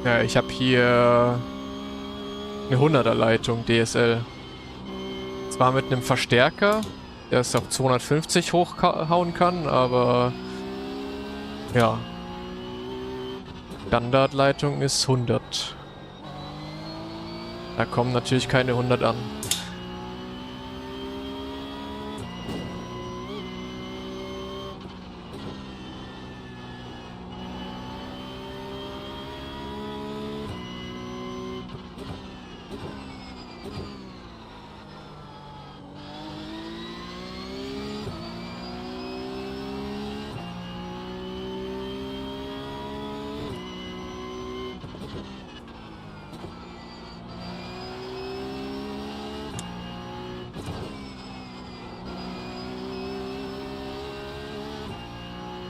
Ja, ich habe hier eine 100er Leitung DSL. Zwar mit einem Verstärker, der es auf 250 hochhauen kann, aber ja, Standardleitung ist 100. Da kommen natürlich keine 100 an.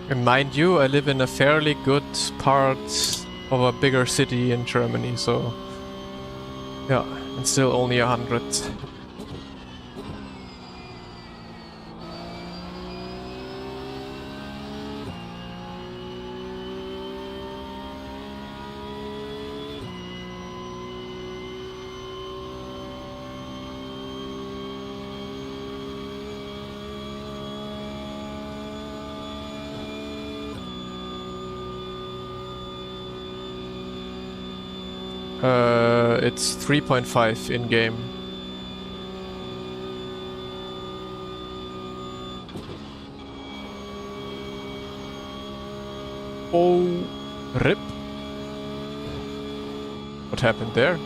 And mind you, I live in a fairly good part of a bigger city in Germany, so yeah, and still only 100. It's 3.5 in-game. Oh, rip. What happened there?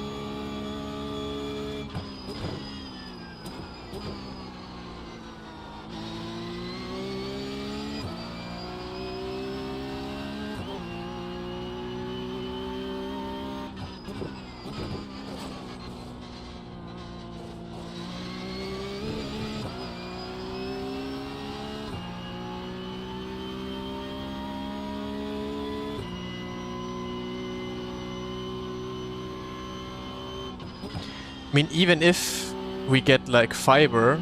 I mean, even if we get like fiber,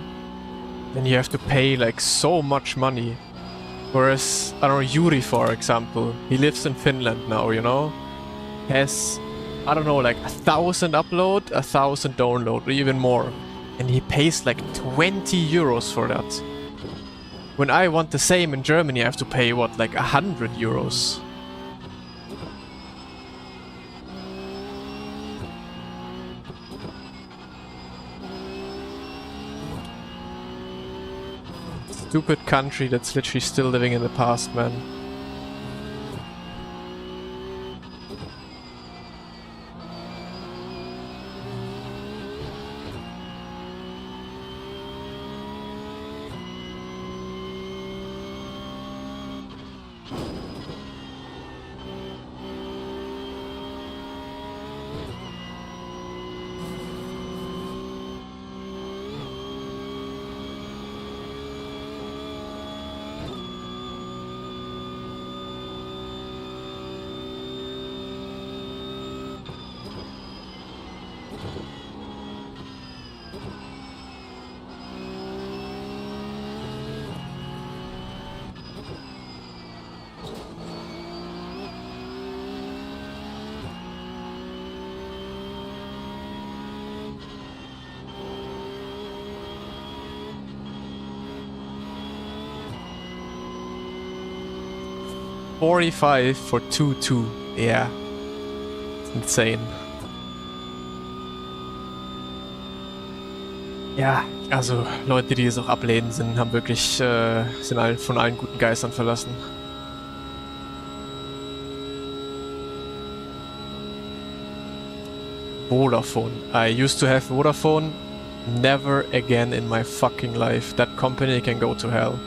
then you have to pay like so much money. Whereas, I don't know, Yuri for example, he lives in Finland now, you know? Has, I don't know, like 1,000 upload, 1,000 download, or even more. And he pays like 20 euros for that. When I want the same in Germany, I have to pay what, like 100 euros? stupid country that's literally still living in the past, man. $45 for 2-2. Yeah. It's insane. Ja, also Leute, die es auch ablehnen, haben wirklich sind von allen guten Geistern verlassen. Vodafone. I used to have Vodafone. Never again in my fucking life. That company can go to hell.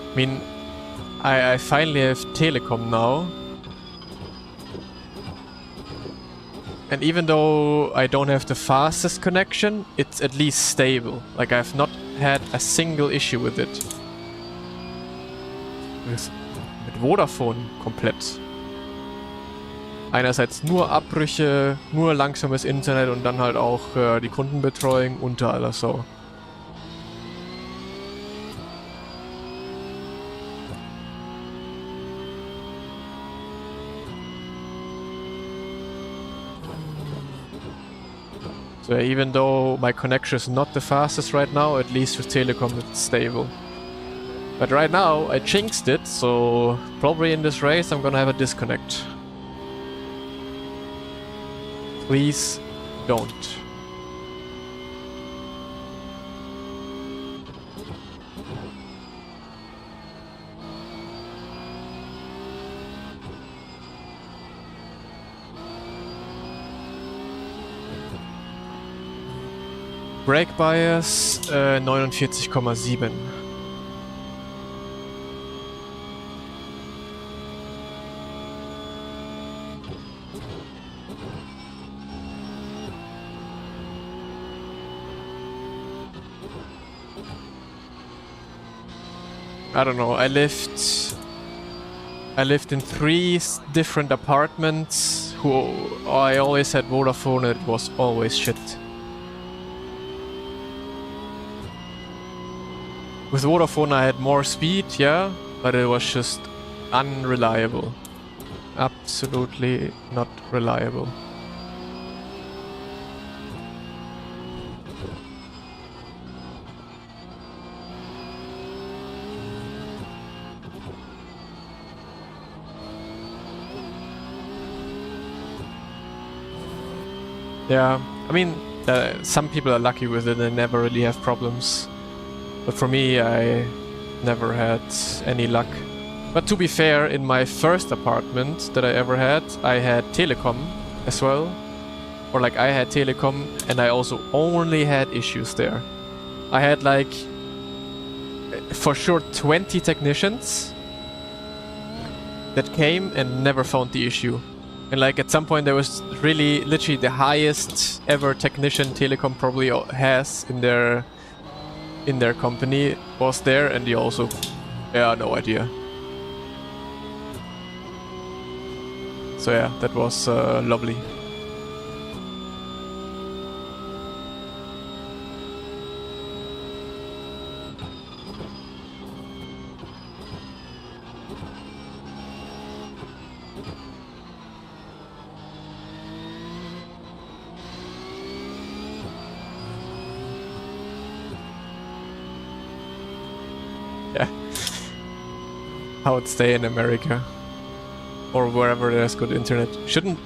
I mean, I finally have Telecom now. And even though I don't have the fastest connection, it's at least stable. Like, I've not had a single issue with it. Mit Vodafone komplett. Einerseits nur Abbrüche, nur langsames Internet und dann halt auch die Kundenbetreuung unter aller Sau. So even though my connection is not the fastest right now, at least with Telecom it's stable. But right now I jinxed it, so probably in this race I'm gonna have a disconnect. Please don't. Brake Bias 49,7. I don't know, I lived in 3 different apartments I always had Vodafone and it was always shit. With Vodafone I had more speed, yeah, but it was just unreliable. Absolutely not reliable. Yeah, I mean, some people are lucky with it and never really have problems. But for me, I never had any luck. But to be fair, in my first apartment that I ever had, I had Telecom as well. Or like I had Telecom and I also only had issues there. I had like, for sure 20 technicians that came and never found the issue. And like at some point there was really literally the highest ever technician Telecom probably has in their company was there, and he also, yeah, no idea. So yeah, that was lovely. I would stay in America. Or wherever there's good internet.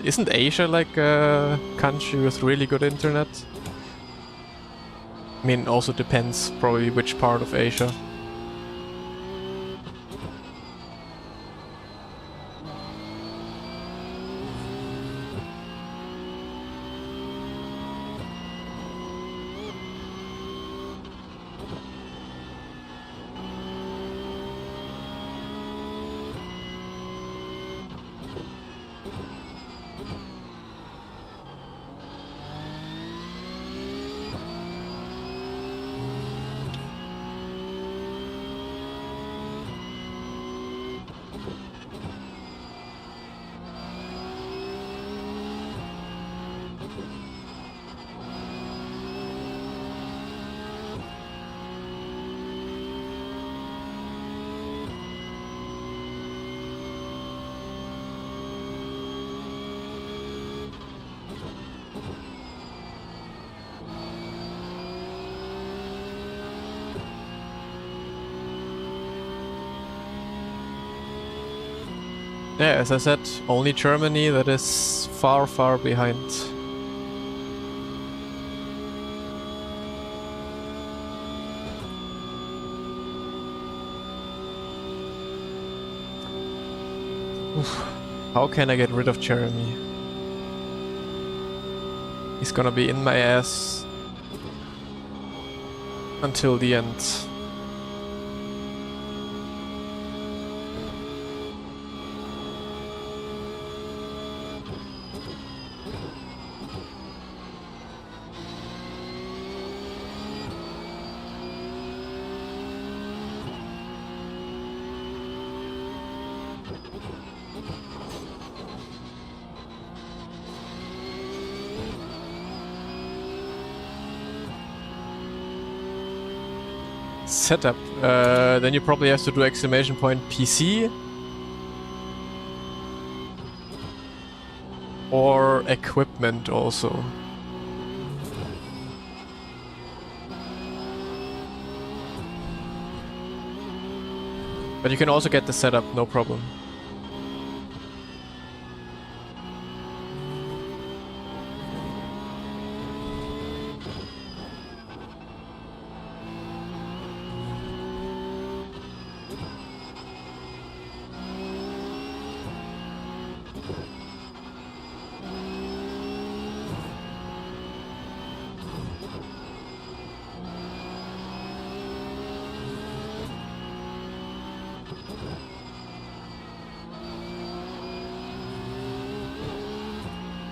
Isn't Asia like a country with really good internet? I mean, also depends probably which part of Asia. Yeah, as I said, only Germany that is far, far behind. Oof. How can I get rid of Jeremy? He's gonna be in my ass until the end. Setup. Then you probably have to do exclamation point PC or equipment also. But you can also get the setup, no problem.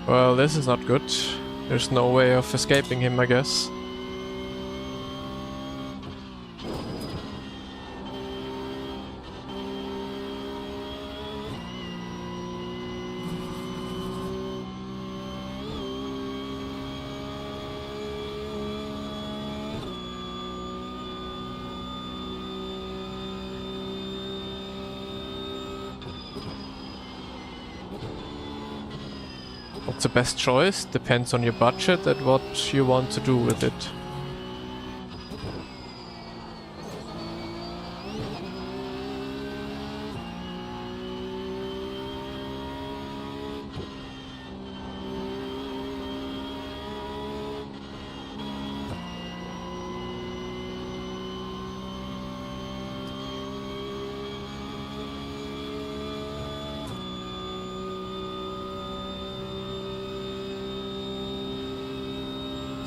Well, this is not good. There's no way of escaping him, I guess. What's the best choice? Depends on your budget and what you want to do with it.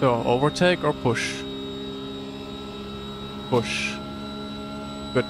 So, overtake or push? Push. Good.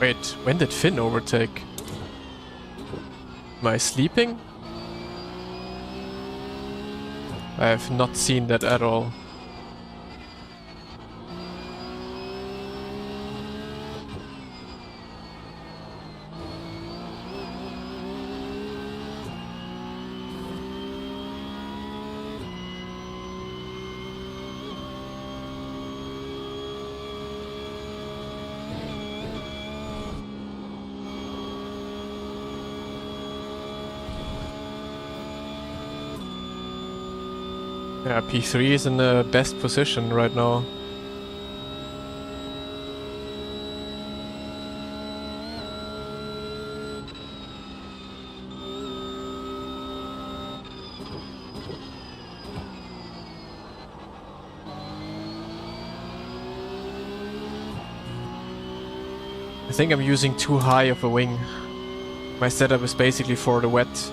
Wait, when did Finn overtake? Am I sleeping? I have not seen that at all. Yeah, P3 is in the best position right now. I think I'm using too high of a wing. My setup is basically for the wet.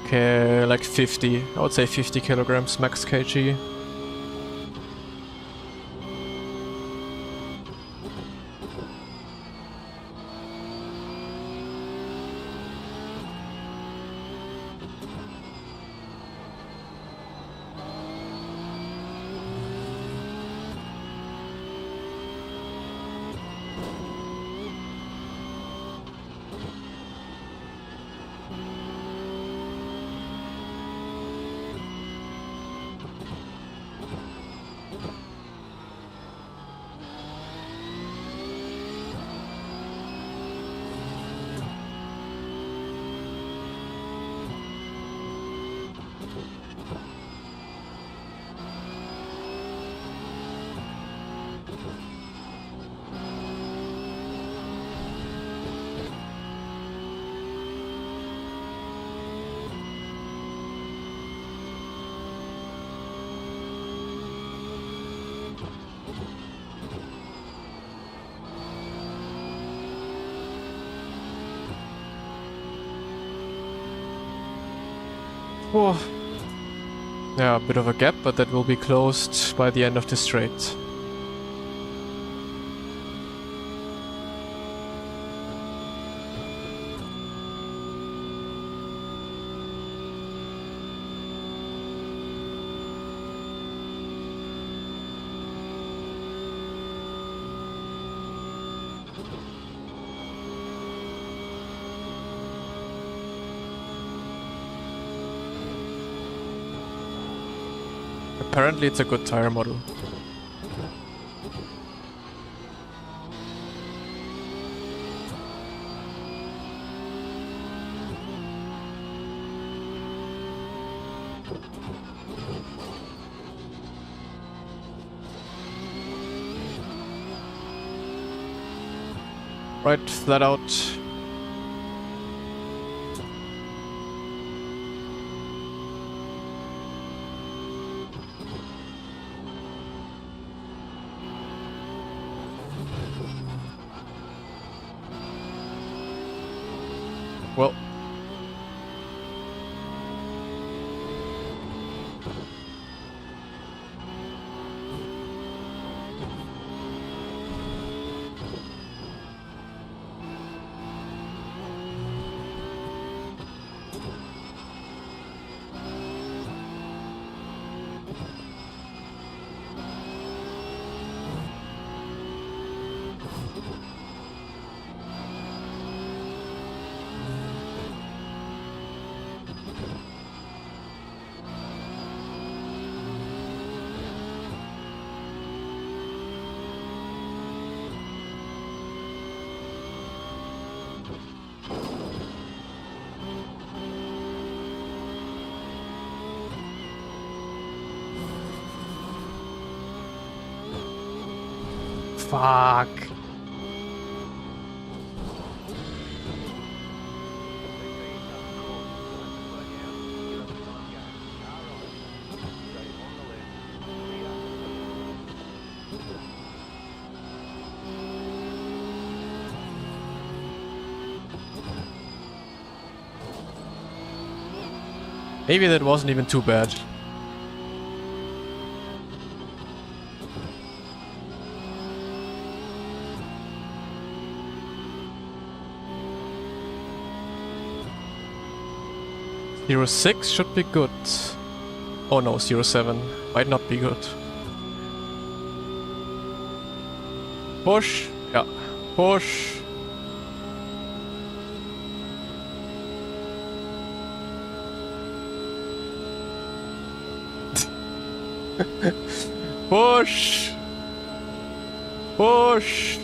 Okay, like 50. I would say 50 kilograms max kg. Whoa. Yeah, a bit of a gap, but that will be closed by the end of the straight. Apparently it's a good tire model. Right, flat out. Well, fuck. Maybe that wasn't even too bad. Zero 06 should be good. Oh no, 07 might not be good. Push, yeah, push. Push! Push!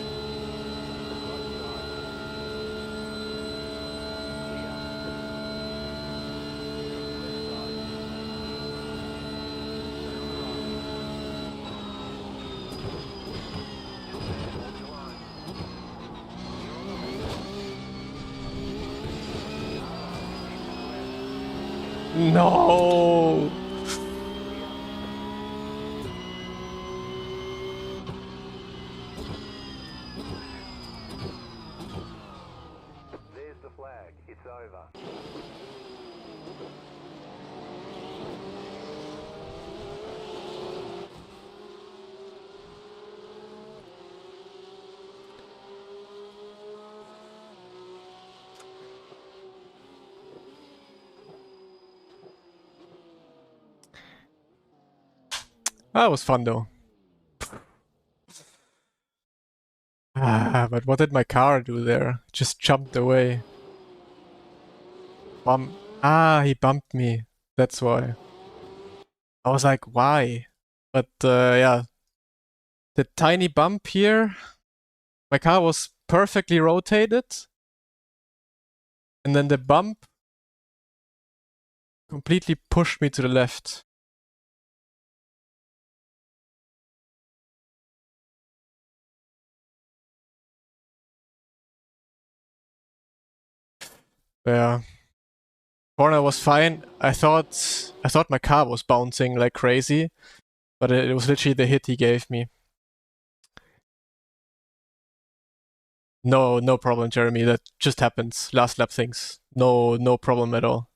No! There's the flag. It's over. That was fun though. But what did my car do there? Just jumped away. Bump. Ah, he bumped me. That's why. I was like, why? But yeah. The tiny bump here. My car was perfectly rotated. And then the bump completely pushed me to the left. Yeah. Corner was fine. I thought my car was bouncing like crazy, but it was literally the hit he gave me. No problem, Jeremy. That just happens. Last lap things. No problem at all.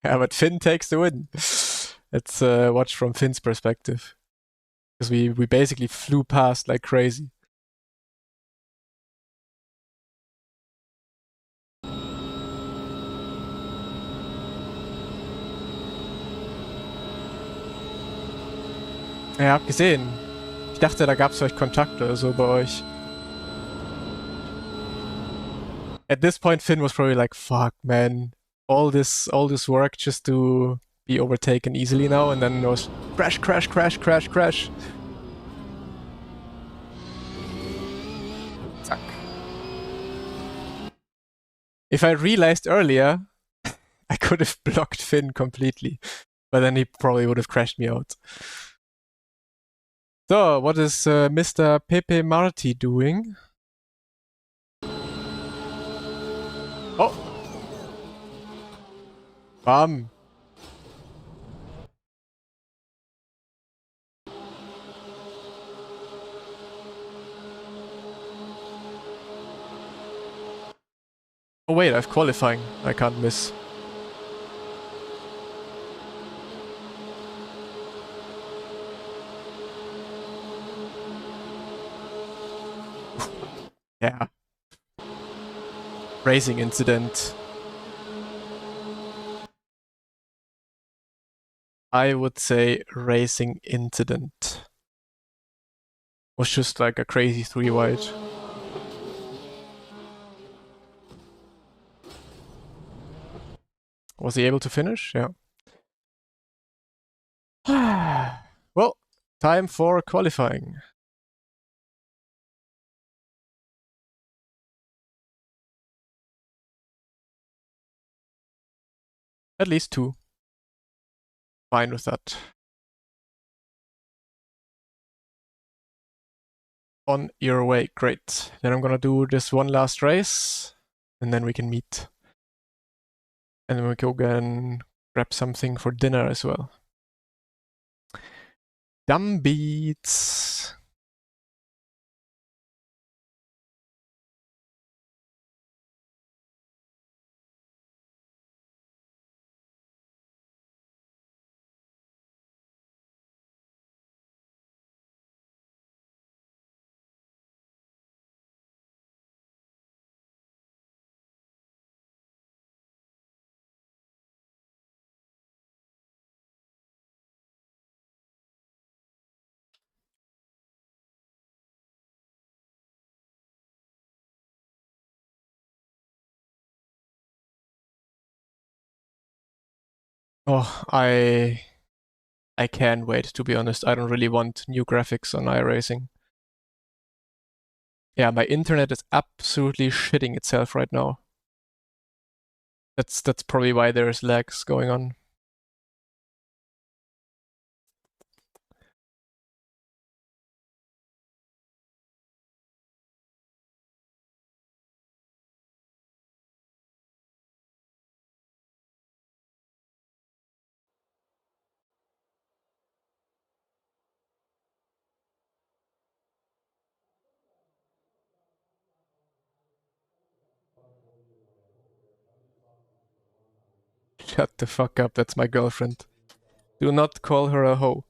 Yeah, but Finn takes the win. Let's watch from Finn's perspective. Because we basically flew past like crazy. Ja, hab gesehen. Ich dachte, da gab's vielleicht Kontakt oder so bei euch. At this point, Finn was probably like, fuck, man. All this work just to be overtaken easily now, and then it was crash, crash, crash, crash, crash. Zack. If I realized earlier, I could have blocked Finn completely, but then he probably would have crashed me out. So, what is Mr. Pepe Marti doing? Oh! Bam! Oh wait, I have qualifying. I can't miss. Yeah. Racing incident. I would say racing incident. Was just like a crazy 3 wide. Was he able to finish? Yeah. Well, time for qualifying. At least 2. Fine with that. On your way, great. Then I'm gonna do this one last race, and then we can meet. And then we go and grab something for dinner as well. Dumb beats. Oh, I can't wait, to be honest. I don't really want new graphics on iRacing. Yeah, my internet is absolutely shitting itself right now. That's probably why there's lags going on. Shut the fuck up, that's my girlfriend. Do not call her a hoe.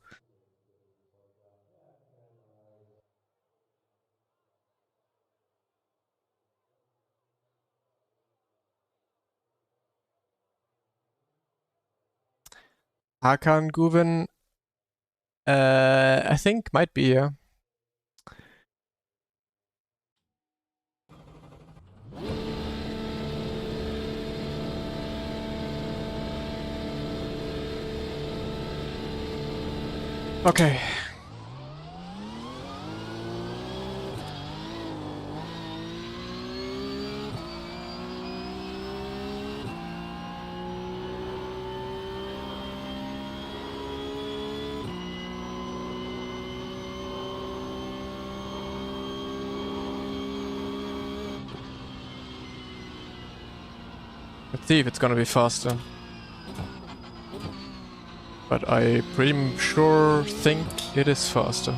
Hakan Guven, I think might be, yeah. Okay. Let's see if it's gonna be faster. But I pretty sure think it is faster.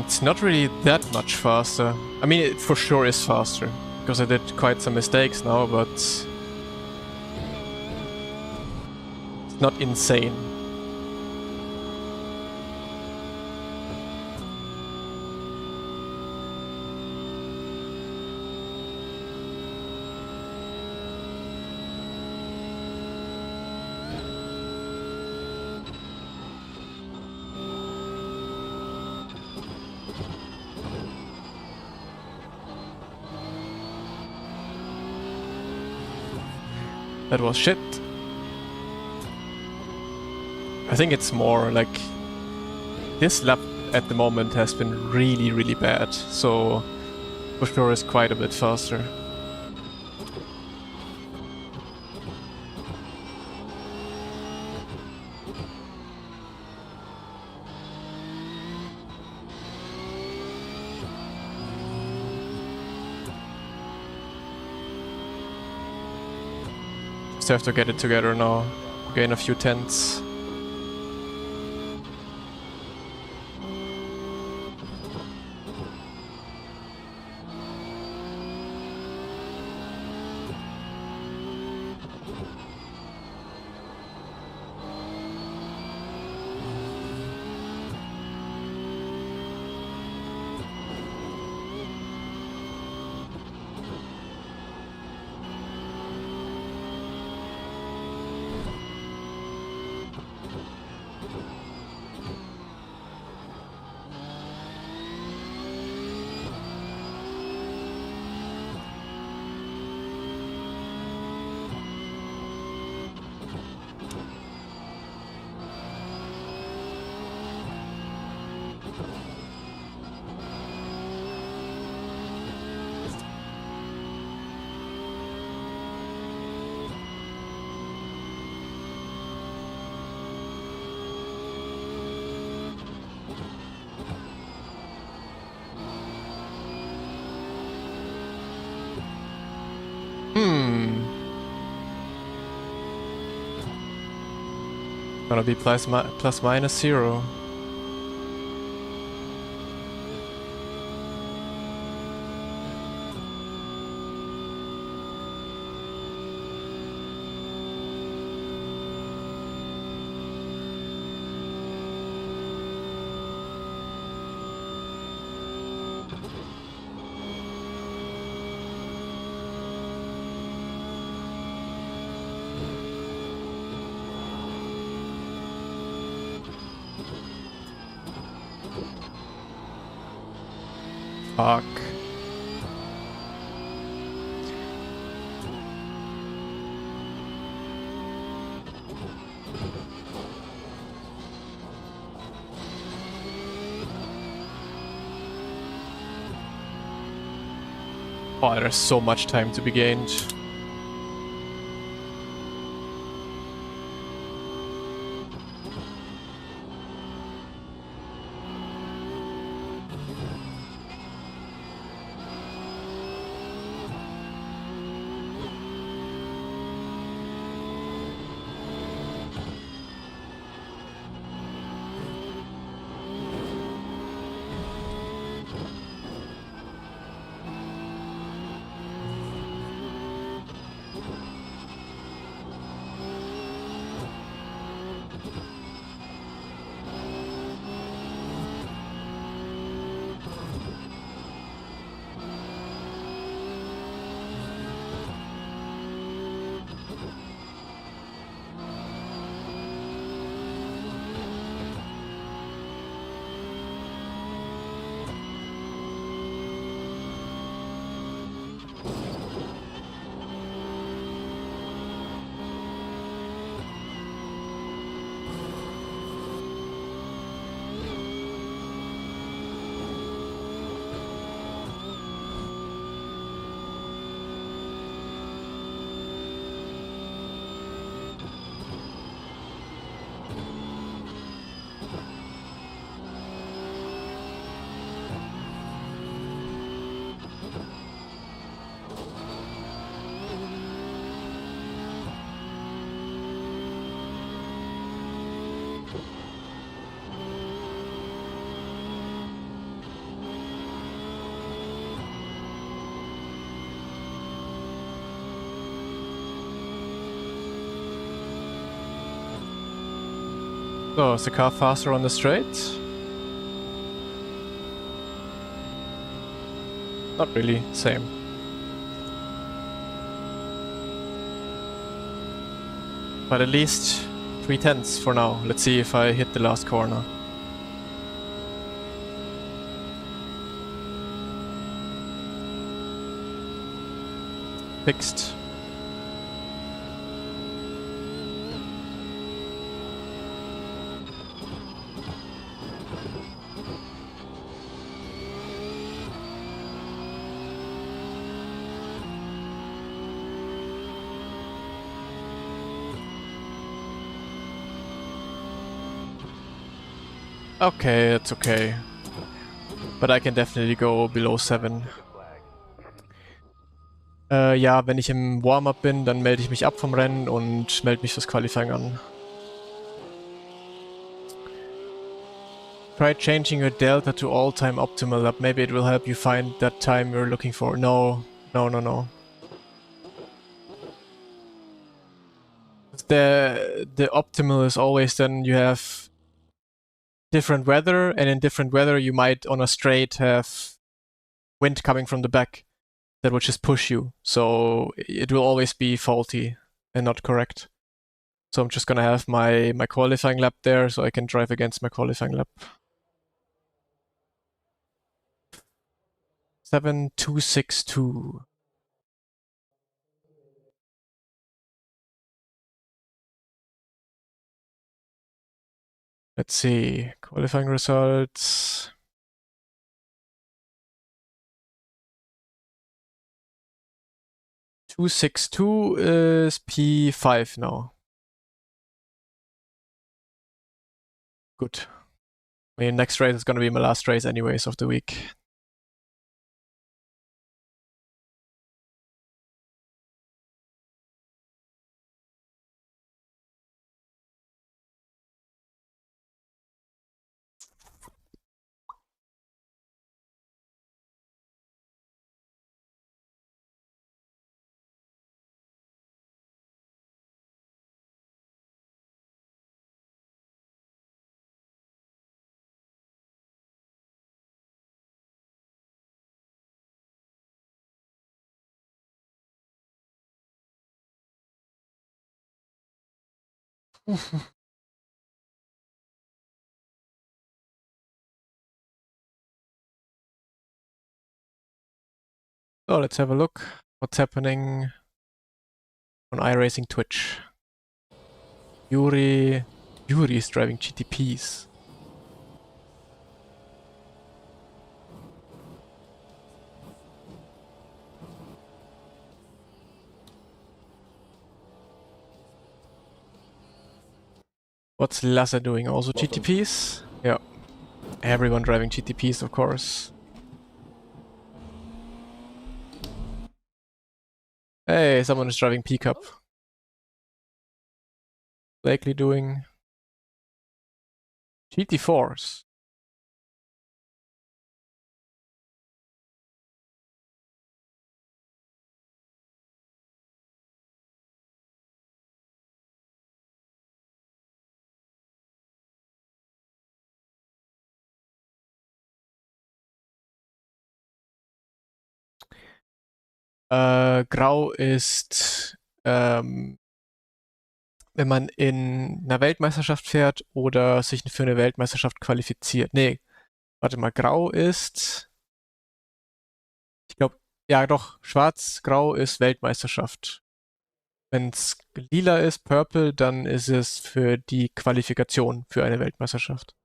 It's not really that much faster. I mean, it for sure is faster, because I did quite some mistakes now, but it's not insane. That was shit. I think it's more like this lap at the moment has been really, really bad, so for sure it's quite a bit faster. Just have to get it together now. Gain a few tenths. Gonna be plus minus 0. Fuck. Oh, there's so much time to be gained. So, is the car faster on the straight? Not really, same. But at least 3 tenths for now. Let's see if I hit the last corner. Fixed. Okay, it's okay. But I can definitely go below 7. Ja, wenn ich im Warm-Up bin, dann melde ich mich ab vom Rennen und melde mich fürs Qualifying an. Try changing your delta to all-time optimal up. Maybe it will help you find that time you're looking for. No. The optimal is always then you have different weather, and in different weather you might on a straight have wind coming from the back that will just push you. So it will always be faulty and not correct. So I'm just gonna have my qualifying lap there so I can drive against my qualifying lap. 7262. Let's see. Qualifying results. 262 is P5 now. Good. I mean, next race is gonna be my last race anyways of the week. So let's have a look. What's happening on iRacing Twitch? Yuri is driving GTPs. What's Lasse doing? Also GTPs? Yeah. Everyone driving GTPs, of course. Hey, someone is driving PCup. Blakely doing GT4s. Grau ist, wenn man in einer Weltmeisterschaft fährt oder sich für eine Weltmeisterschaft qualifiziert. Nee, warte mal, Grau ist, ich glaube, ja doch, Schwarz-Grau ist Weltmeisterschaft. Wenn es lila ist, Purple, dann ist es für die Qualifikation für eine Weltmeisterschaft.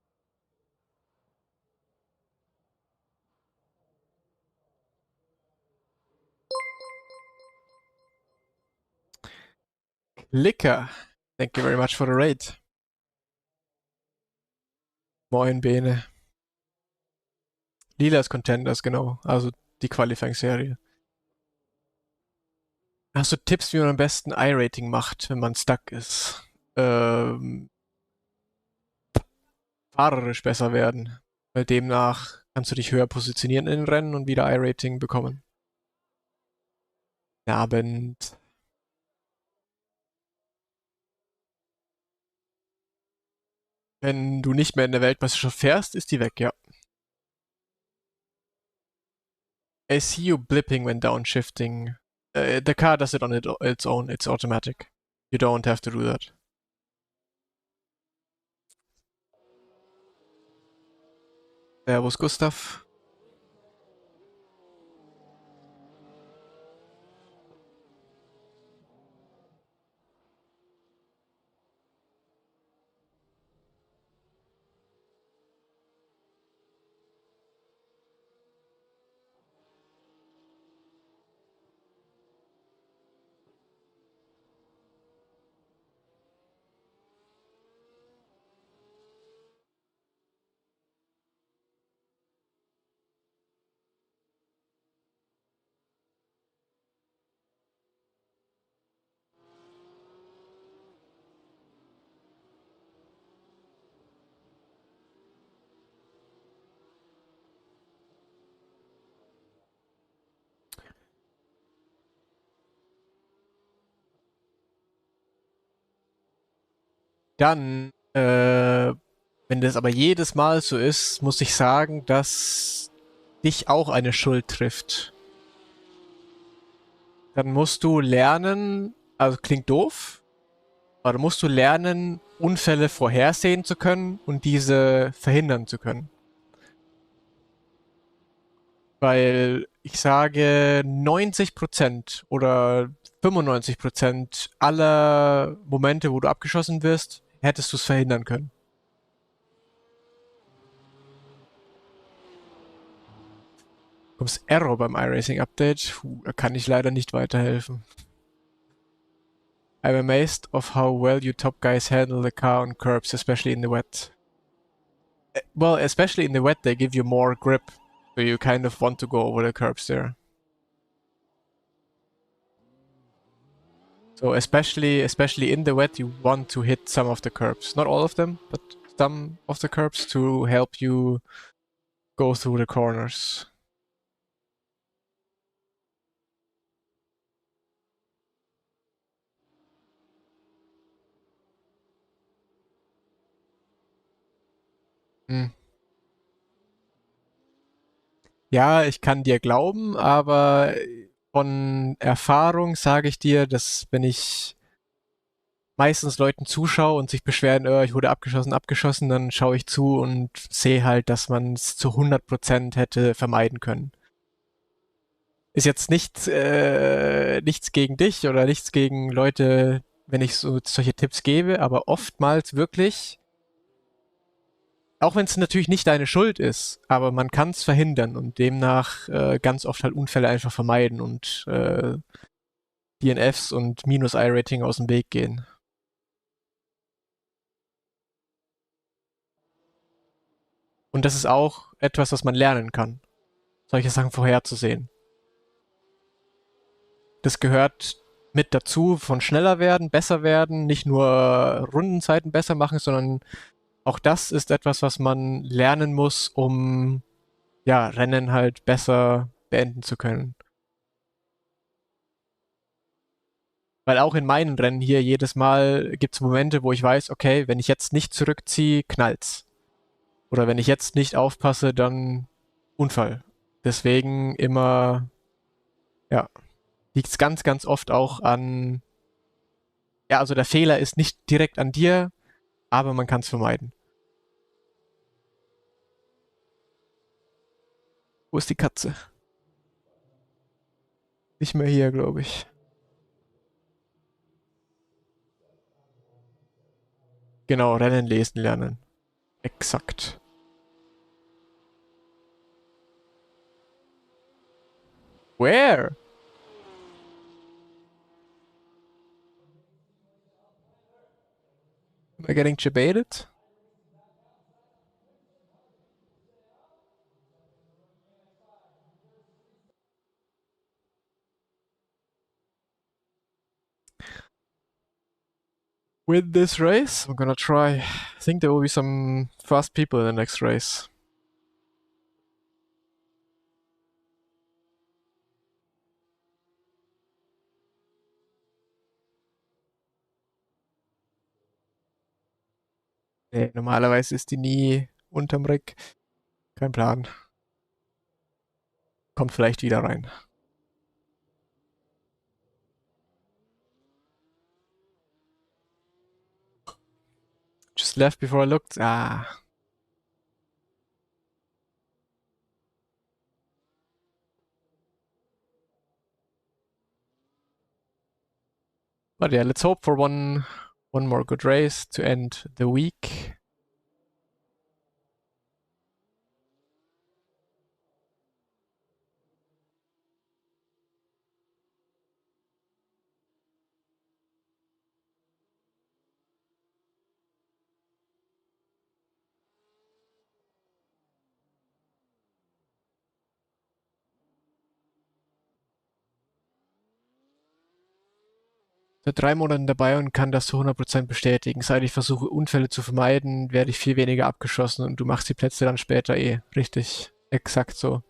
Licker, thank you very much for the raid. Moin, Bene. Lila ist Contenders, genau. Also die Qualifying-Serie. Hast du Tipps, wie man am besten I-Rating macht, wenn man stuck ist? Fahrerisch besser werden. Weil demnach kannst du dich höher positionieren in den Rennen und wieder I-Rating bekommen. Abend. Wenn du nicht mehr in der Weltmeisterschaft fährst, ist die weg, ja. I see you blipping when downshifting. The car does it on its own. It's automatic. You don't have to do that. Servus, Gustav. Dann, wenn das aber jedes Mal so ist, muss ich sagen, dass dich auch eine Schuld trifft. Dann musst du lernen, also klingt doof, aber dann musst du lernen, Unfälle vorhersehen zu können und diese verhindern zu können. Weil ich sage, 90% oder 95% aller Momente, wo du abgeschossen wirst, hättest du es verhindern können. Kommst Error beim iRacing Update? Da kann ich leider nicht weiterhelfen. I'm amazed of how well you top guys handle the car on curbs, especially in the wet. Well, especially in the wet, they give you more grip, so you kind of want to go over the curbs there. So especially in the wet, you want to hit some of the curbs. Not all of them, but some of the curbs to help you go through the corners. Hm. Ja, ich kann dir glauben, aber von Erfahrung sage ich dir, dass wenn ich meistens Leuten zuschaue und sich beschweren, ich wurde abgeschossen, dann schaue ich zu und sehe halt, dass man es zu 100% hätte vermeiden können. Ist jetzt nichts gegen dich oder nichts gegen Leute, wenn ich solche Tipps gebe, aber oftmals wirklich, auch wenn es natürlich nicht deine Schuld ist, aber man kann es verhindern und demnach ganz oft halt Unfälle einfach vermeiden und DNFs und Minus-I-Rating aus dem Weg gehen. Und das ist auch etwas, was man lernen kann, solche Sachen vorherzusehen. Das gehört mit dazu, von schneller werden, besser werden, nicht nur Rundenzeiten besser machen, sondern auch das ist etwas, was man lernen muss, um ja, Rennen halt besser beenden zu können. Weil auch in meinen Rennen hier jedes Mal gibt es Momente, wo ich weiß, okay, wenn ich jetzt nicht zurückziehe, knallt's. Oder wenn ich jetzt nicht aufpasse, dann Unfall. Deswegen immer, ja, liegt es ganz, ganz oft auch an, ja, also der Fehler ist nicht direkt an dir, aber man kann es vermeiden. Wo ist die Katze? Nicht mehr hier, glaube ich. Genau, Rennen lesen lernen. Exakt. Where? Am I getting debated? With this race, I'm gonna try. I think there will be some fast people in the next race. Nee, normalerweise ist die nie unterm Rig. Kein Plan. Kommt vielleicht wieder rein. Just left before I looked. Ah. But yeah, let's hope for one more good race to end the week. Seit 3 Monaten dabei und kann das zu 100% bestätigen. Seit ich versuche, Unfälle zu vermeiden, werde ich viel weniger abgeschossen und du machst die Plätze dann später eh. Richtig. Exakt so.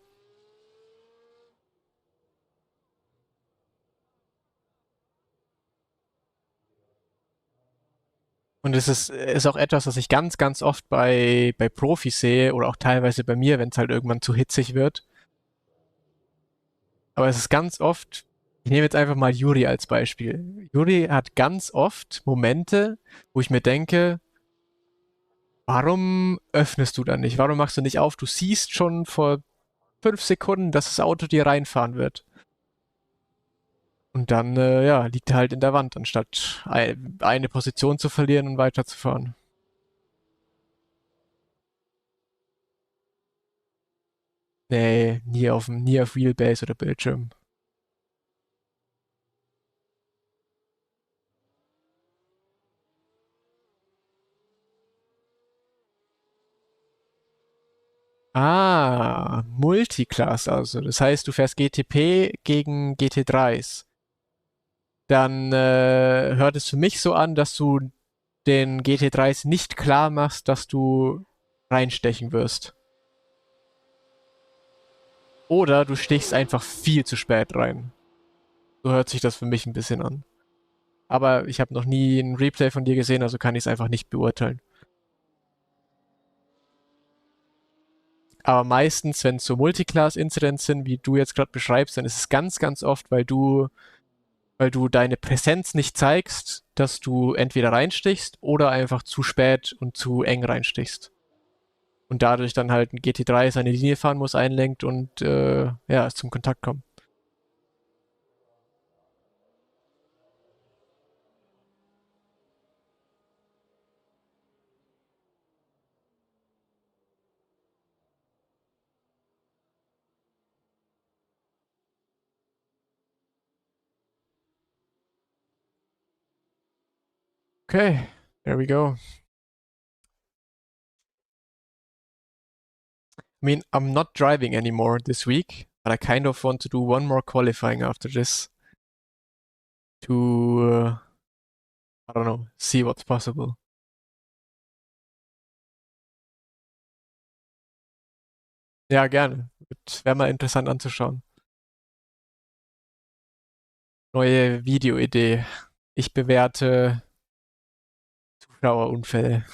Und es ist auch etwas, was ich ganz, ganz oft bei Profis sehe oder auch teilweise bei mir, wenn es halt irgendwann zu hitzig wird. Aber es ist ganz oft, ich nehme jetzt einfach mal Juri als Beispiel. Juri hat ganz oft Momente, wo ich mir denke, warum öffnest du dann nicht? Warum machst du nicht auf? Du siehst schon vor 5 Sekunden, dass das Auto dir reinfahren wird. Und dann, ja, liegt er halt in der Wand, anstatt eine Position zu verlieren und weiterzufahren. Nee, nie auf Wheelbase oder Bildschirm. Ah, Multiclass also. Das heißt, du fährst GTP gegen GT3s. Dann hört es für mich so an, dass du den GT3s nicht klar machst, dass du reinstechen wirst. Oder du stichst einfach viel zu spät rein. So hört sich das für mich ein bisschen an. Aber ich habe noch nie ein Replay von dir gesehen, also kann ich es einfach nicht beurteilen. Aber meistens, wenn es so Multiclass-Incidents sind, wie du jetzt gerade beschreibst, dann ist es ganz, ganz oft, weil du deine Präsenz nicht zeigst, dass du entweder reinstichst oder einfach zu spät und zu eng reinstichst. Und dadurch dann halt ein GT3 seine Linie fahren muss, einlenkt und ja, es zum Kontakt kommt. Okay, there we go. I mean, I'm not driving anymore this week, but I kind of want to do one more qualifying after this to, I don't know, see what's possible. Ja, gerne. Wäre mal interessant anzuschauen. Neue Videoidee. Ich bewerte Zuschauerunfälle.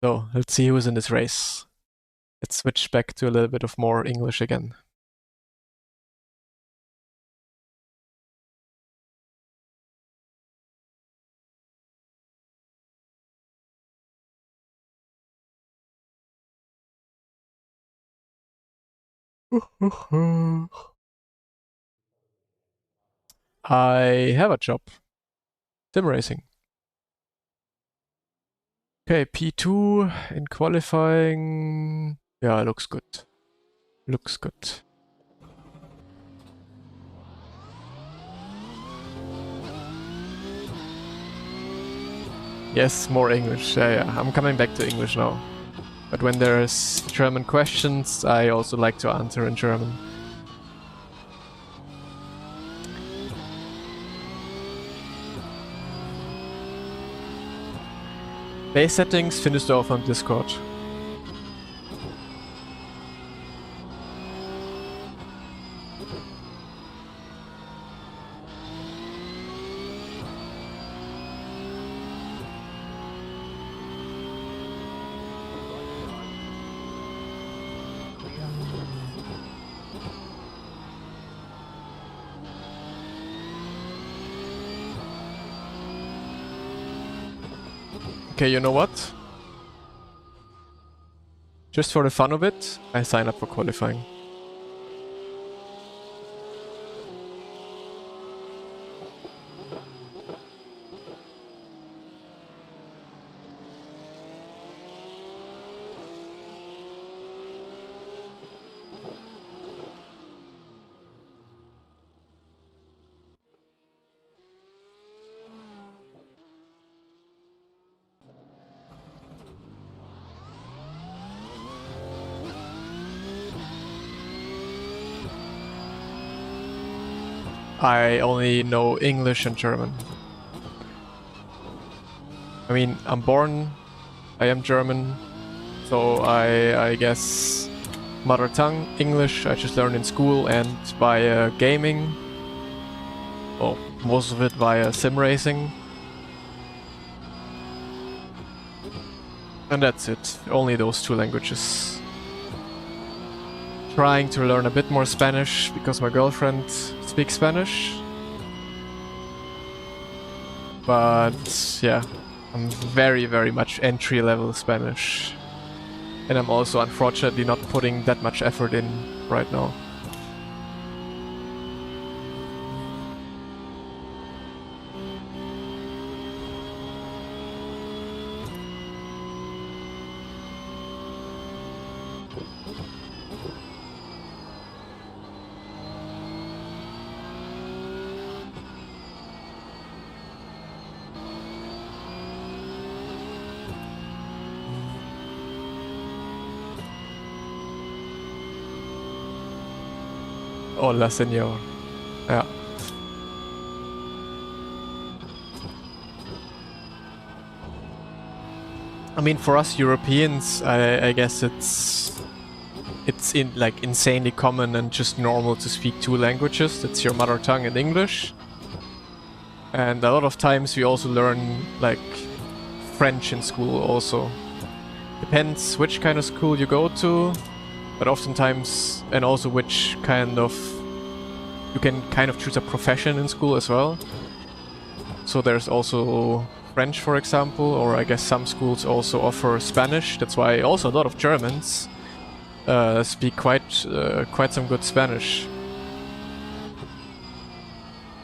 So, let's see who's in this race. Let's switch back to a little bit of more English again. I have a job. Sim racing. Okay, P2 in qualifying. Yeah, looks good. Looks good. Yes, more English. Yeah, I'm coming back to English now. But when there's German questions, I also like to answer in German. Base Settings findest du auf meinem Discord. Okay, you know what? Just for the fun of it, I sign up for qualifying. I only know English and German. I mean, I am German, so I guess mother tongue English I just learned in school and by gaming. Well, most of it via sim racing. And that's it. Only those 2 languages. Trying to learn a bit more Spanish because my girlfriend speaks Spanish. But yeah, I'm very, very much entry-level Spanish. And I'm also unfortunately not putting that much effort in right now. Hola, señor. Yeah. I mean, for us Europeans, I guess it's like insanely common and just normal to speak 2 languages. It's your mother tongue and English. And a lot of times we also learn like French in school also. Depends which kind of school you go to, but oftentimes, and also which kind of, you can kind of choose a profession in school as well. So there's also French, for example, or I guess some schools also offer Spanish. That's why also a lot of Germans speak quite some good Spanish.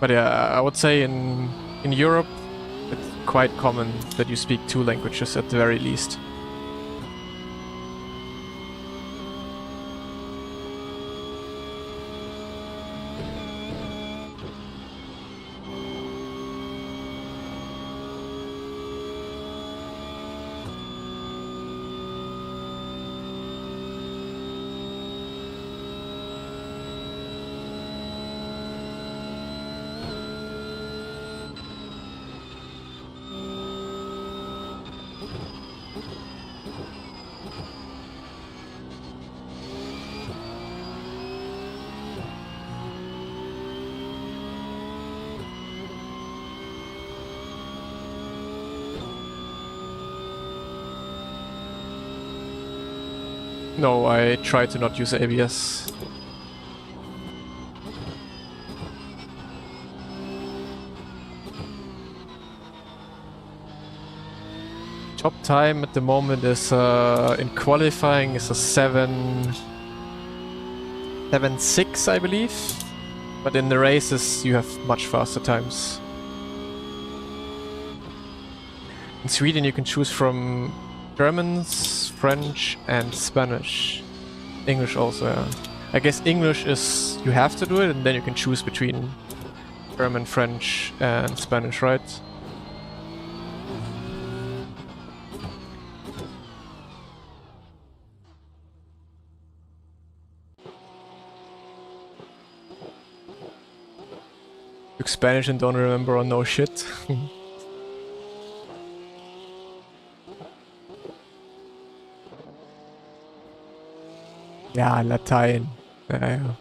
But yeah, I would say in Europe, it's quite common that you speak 2 languages at the very least. No, I try to not use ABS. Top time at the moment is in qualifying is a 7.6, I believe. But in the races you have much faster times. In Sweden you can choose from German, French and Spanish. English also, yeah. I guess English is, you have to do it and then you can choose between German, French and Spanish, right? Took Spanish and don't remember or no shit. Ja, Latein. Ja, ja.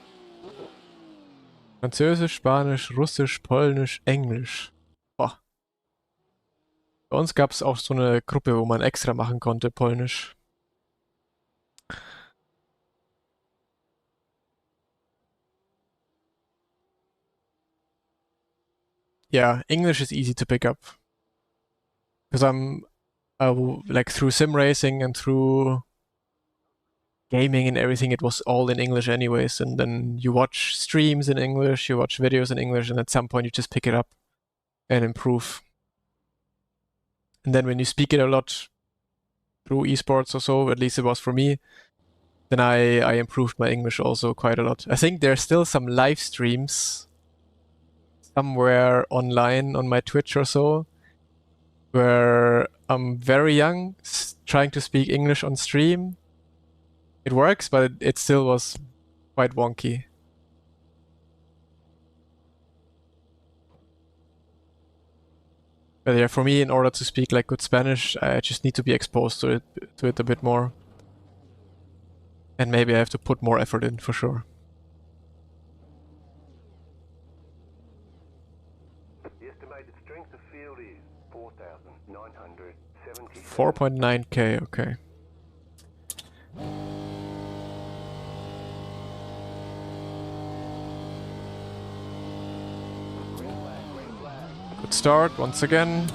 Französisch, Spanisch, Russisch, Polnisch, Englisch. Boah. Bei uns gab es auch so eine Gruppe, wo man extra machen konnte, Polnisch. Yeah, English is easy to pick up. Because like through sim racing and through gaming and everything, it was all in English anyways. And then you watch streams in English, you watch videos in English, and at some point you just pick it up and improve. And then when you speak it a lot through esports or so, at least it was for me, then I improved my English also quite a lot. I think there's still some live streams somewhere online on my Twitch or so, where I'm very young, trying to speak English on stream. It works, but it still was quite wonky. But yeah, for me, in order to speak like good Spanish, I just need to be exposed to it a bit more. And maybe I have to put more effort in, for sure. 4.9k, okay. Good start once again.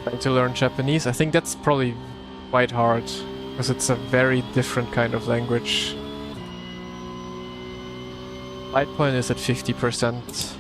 Trying to learn Japanese. I think that's probably quite hard because it's a very different kind of language. Light point is at 50%.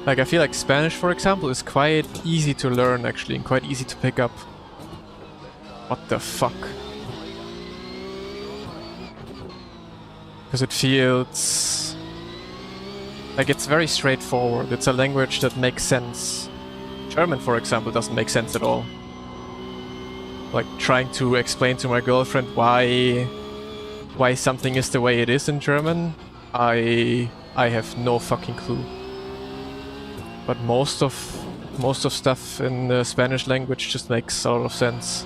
Like, I feel like Spanish, for example, is quite easy to learn, actually, and quite easy to pick up. What the fuck? Because it feels like it's very straightforward. It's a language that makes sense. German, for example, doesn't make sense at all. Like, trying to explain to my girlfriend why something is the way it is in German, I have no fucking clue. But most of stuff in the Spanish language just makes a lot of sense.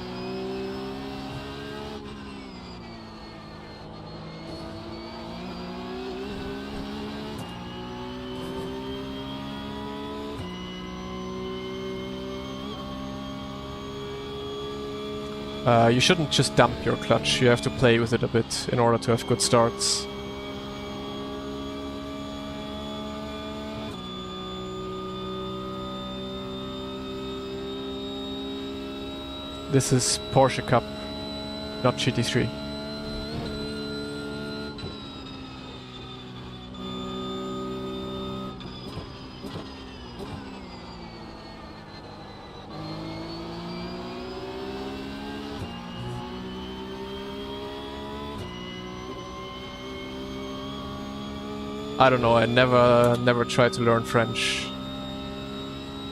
You shouldn't just dump your clutch, you have to play with it a bit in order to have good starts. This is Porsche Cup, not GT3. I don't know, I never tried to learn French.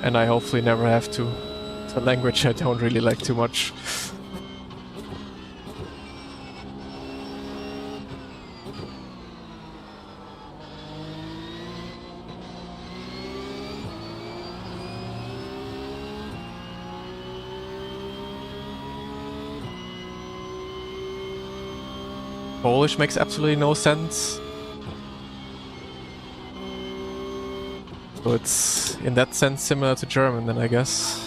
And I hopefully never have to. It's a language I don't really like too much. Polish makes absolutely no sense. So it's in that sense similar to German then, I guess.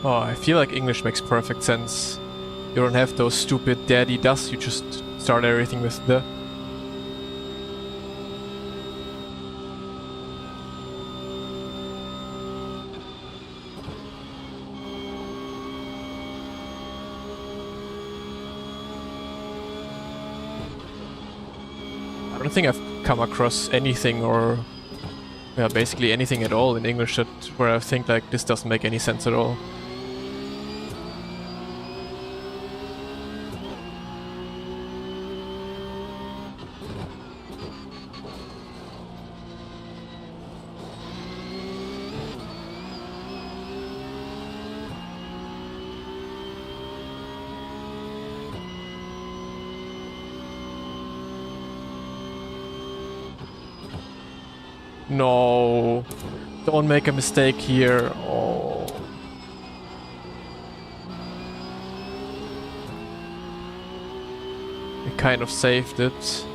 Oh, I feel like English makes perfect sense. You don't have those stupid daddy does, you just start everything with the. I don't think I've come across anything or yeah, basically anything at all in English that where I think like this doesn't make any sense at all. No, don't make a mistake here. Oh. I kind of saved it.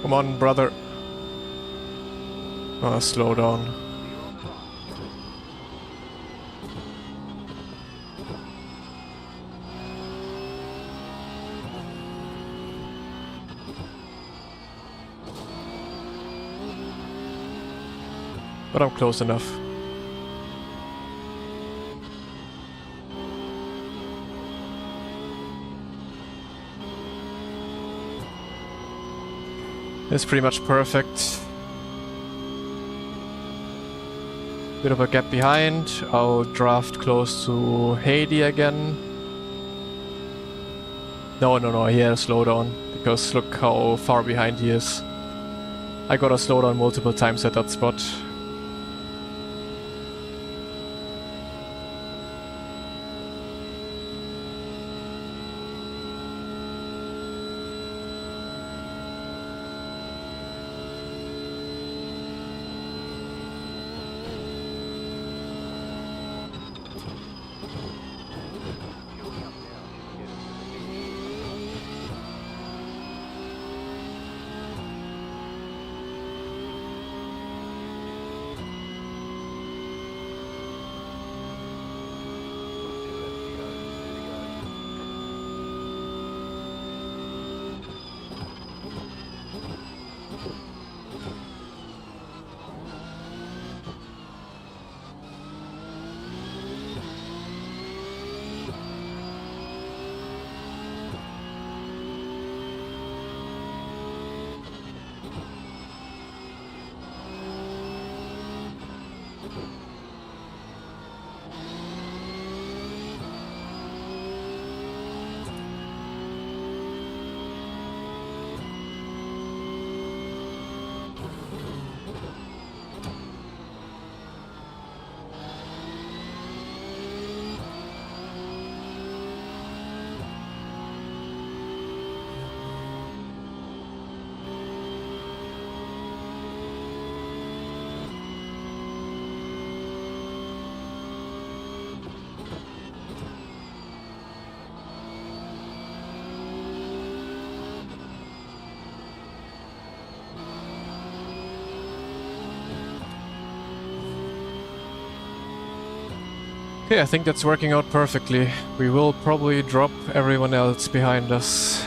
Come on, brother. Oh, slow down. But I'm close enough. It's pretty much perfect. Bit of a gap behind. I'll draft close to Haiti again. No, he had a slowdown because look how far behind he is. I got a slowdown multiple times at that spot. Okay, I think that's working out perfectly. We will probably drop everyone else behind us.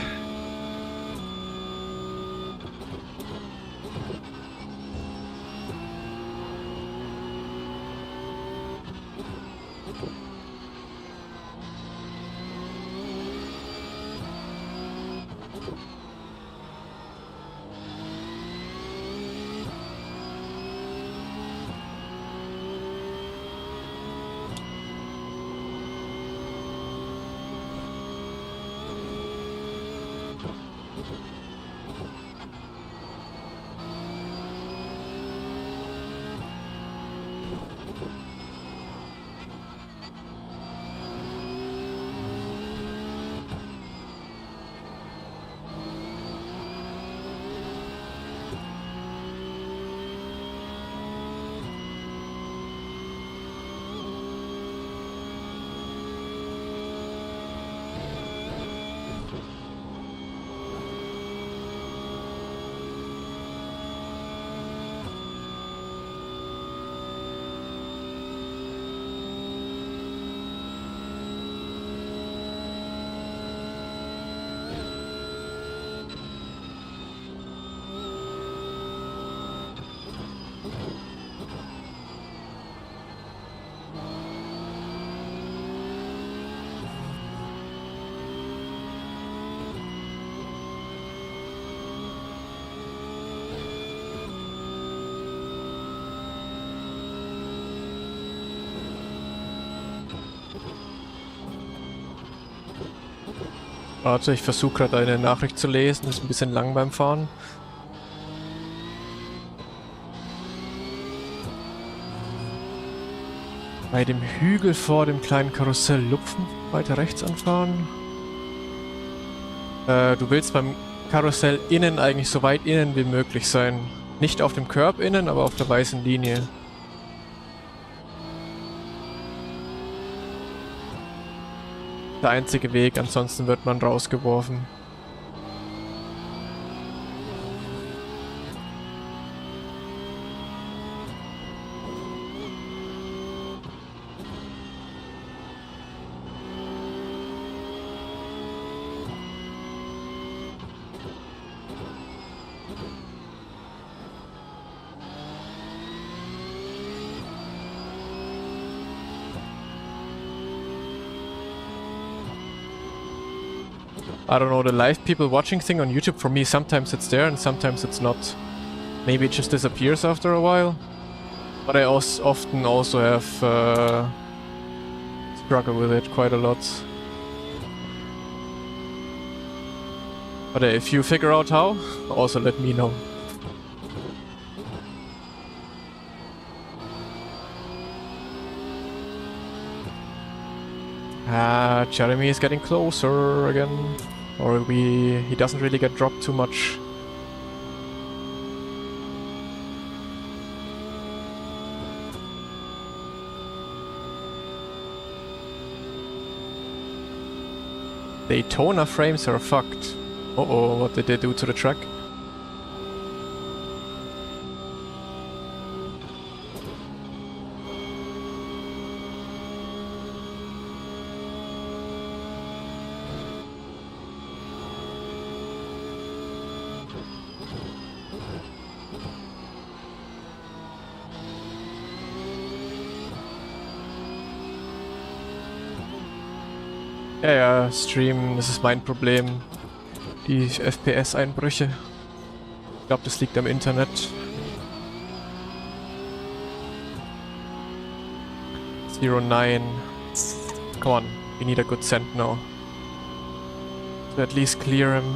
Warte, ich versuche gerade eine Nachricht zu lesen, ist ein bisschen lang beim Fahren. Bei dem Hügel vor dem kleinen Karussell lupfen, weiter rechts anfahren. Du willst beim Karussell innen eigentlich so weit innen wie möglich sein. Nicht auf dem Curb innen, aber auf der weißen Linie. Der einzige Weg, ansonsten wird man rausgeworfen. I don't know, the live people watching thing on YouTube, for me sometimes it's there and sometimes it's not. Maybe it just disappears after a while. But I often also have struggled with it quite a lot. But if you figure out how, also let me know. Jeremy is getting closer again. Or he doesn't really get dropped too much. Daytona frames are fucked. Uh-oh, what did they do to the track? Ja, Stream, das ist mein Problem. Die FPS-Einbrüche. Ich glaube, das liegt am Internet. 09. Come on, we need a good cent now. To at least clear him.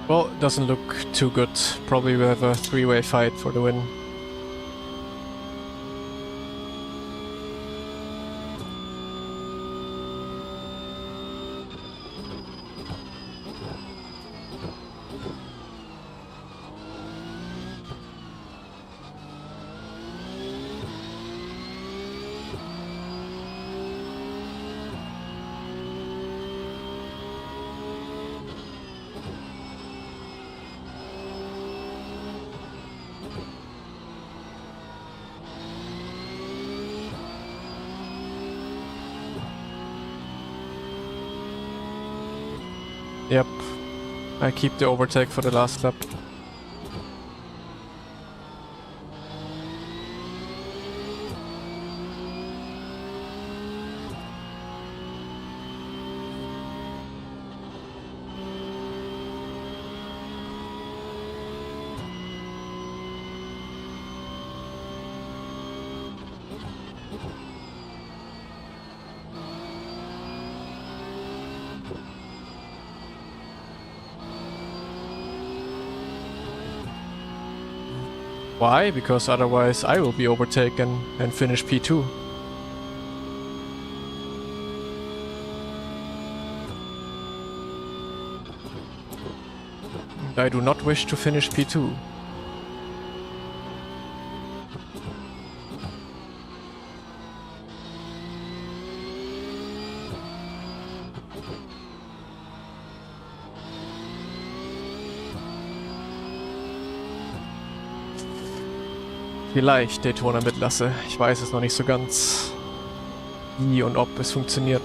Well, it doesn't look too good. Probably we'll have a three-way fight for the win. Yep, I keep the overtake for the last lap. Why? Because otherwise I will be overtaken and finish P2. And I do not wish to finish P2. Vielleicht Daytona mit Lasse. Ich weiß es noch nicht so ganz, wie und ob es funktioniert.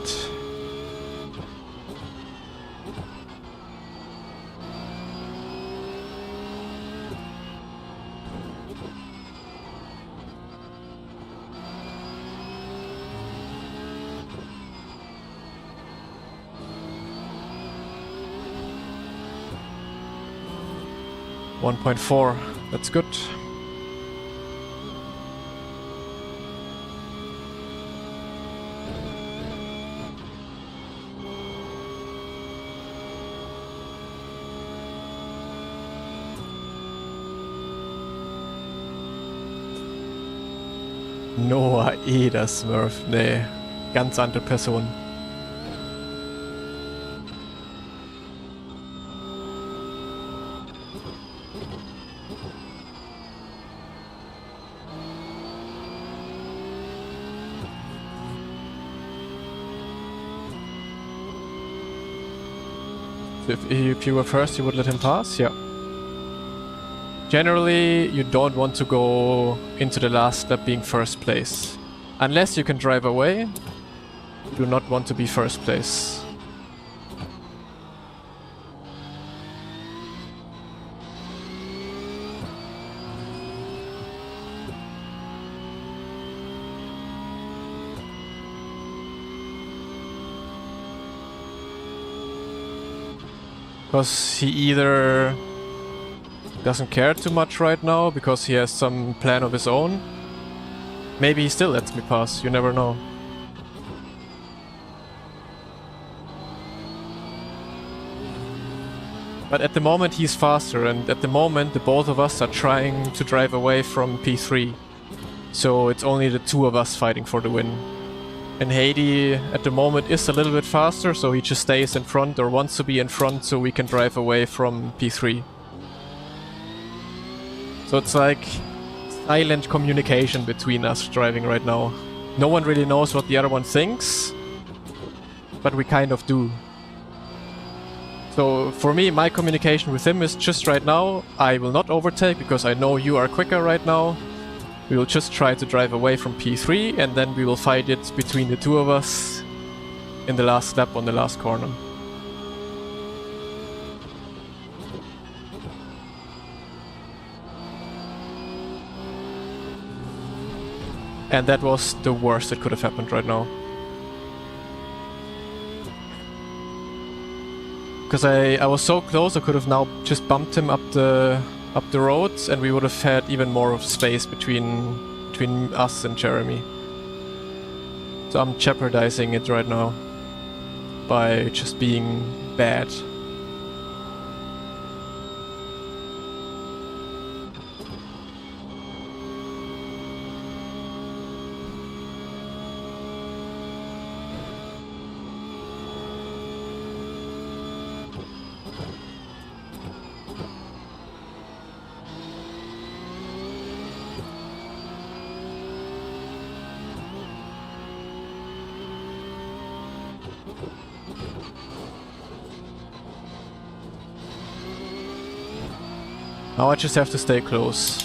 .4, that's good. Noah Eder Smurf, nee, ganz andere Person. If you were first, you would let him pass? Yeah. Generally, you don't want to go into the last lap being first place. Unless you can drive away, you do not want to be first place. Because he either doesn't care too much right now because he has some plan of his own. Maybe he still lets me pass, you never know. But at the moment he's faster, and at the moment the both of us are trying to drive away from P3. So it's only the two of us fighting for the win. And Haiti at the moment is a little bit faster, so he just stays in front or wants to be in front so we can drive away from P3. So it's like silent communication between us driving right now. No one really knows what the other one thinks, but we kind of do. So for me, my communication with him is just right now, I will not overtake because I know you are quicker right now. We will just try to drive away from P3 and then we will fight it between the two of us in the last lap on the last corner. And that was the worst that could have happened right now. Because I was so close, I could have now just bumped him up the roads and we would have had even more of space between us and Jeremy. So I'm jeopardizing it right now by just being bad. Now I just have to stay close.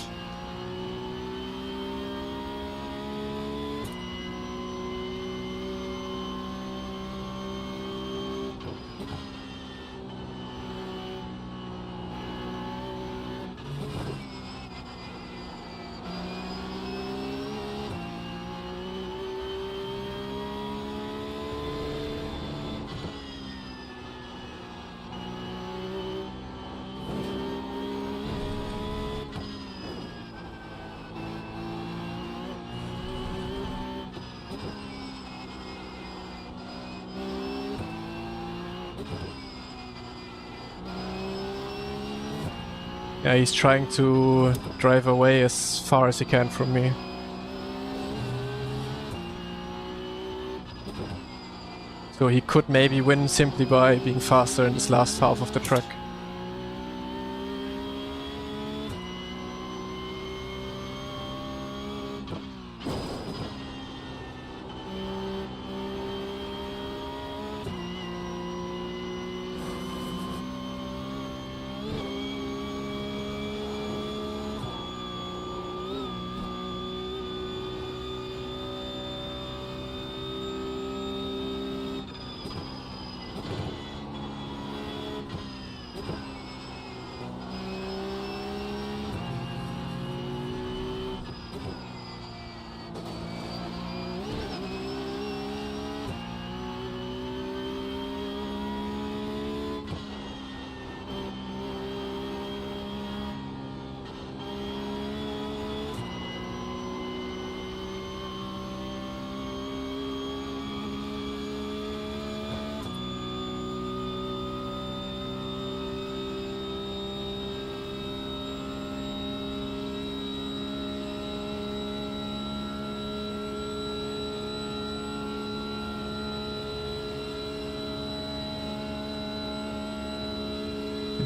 Yeah, he's trying to drive away as far as he can from me. So he could maybe win simply by being faster in this last half of the track.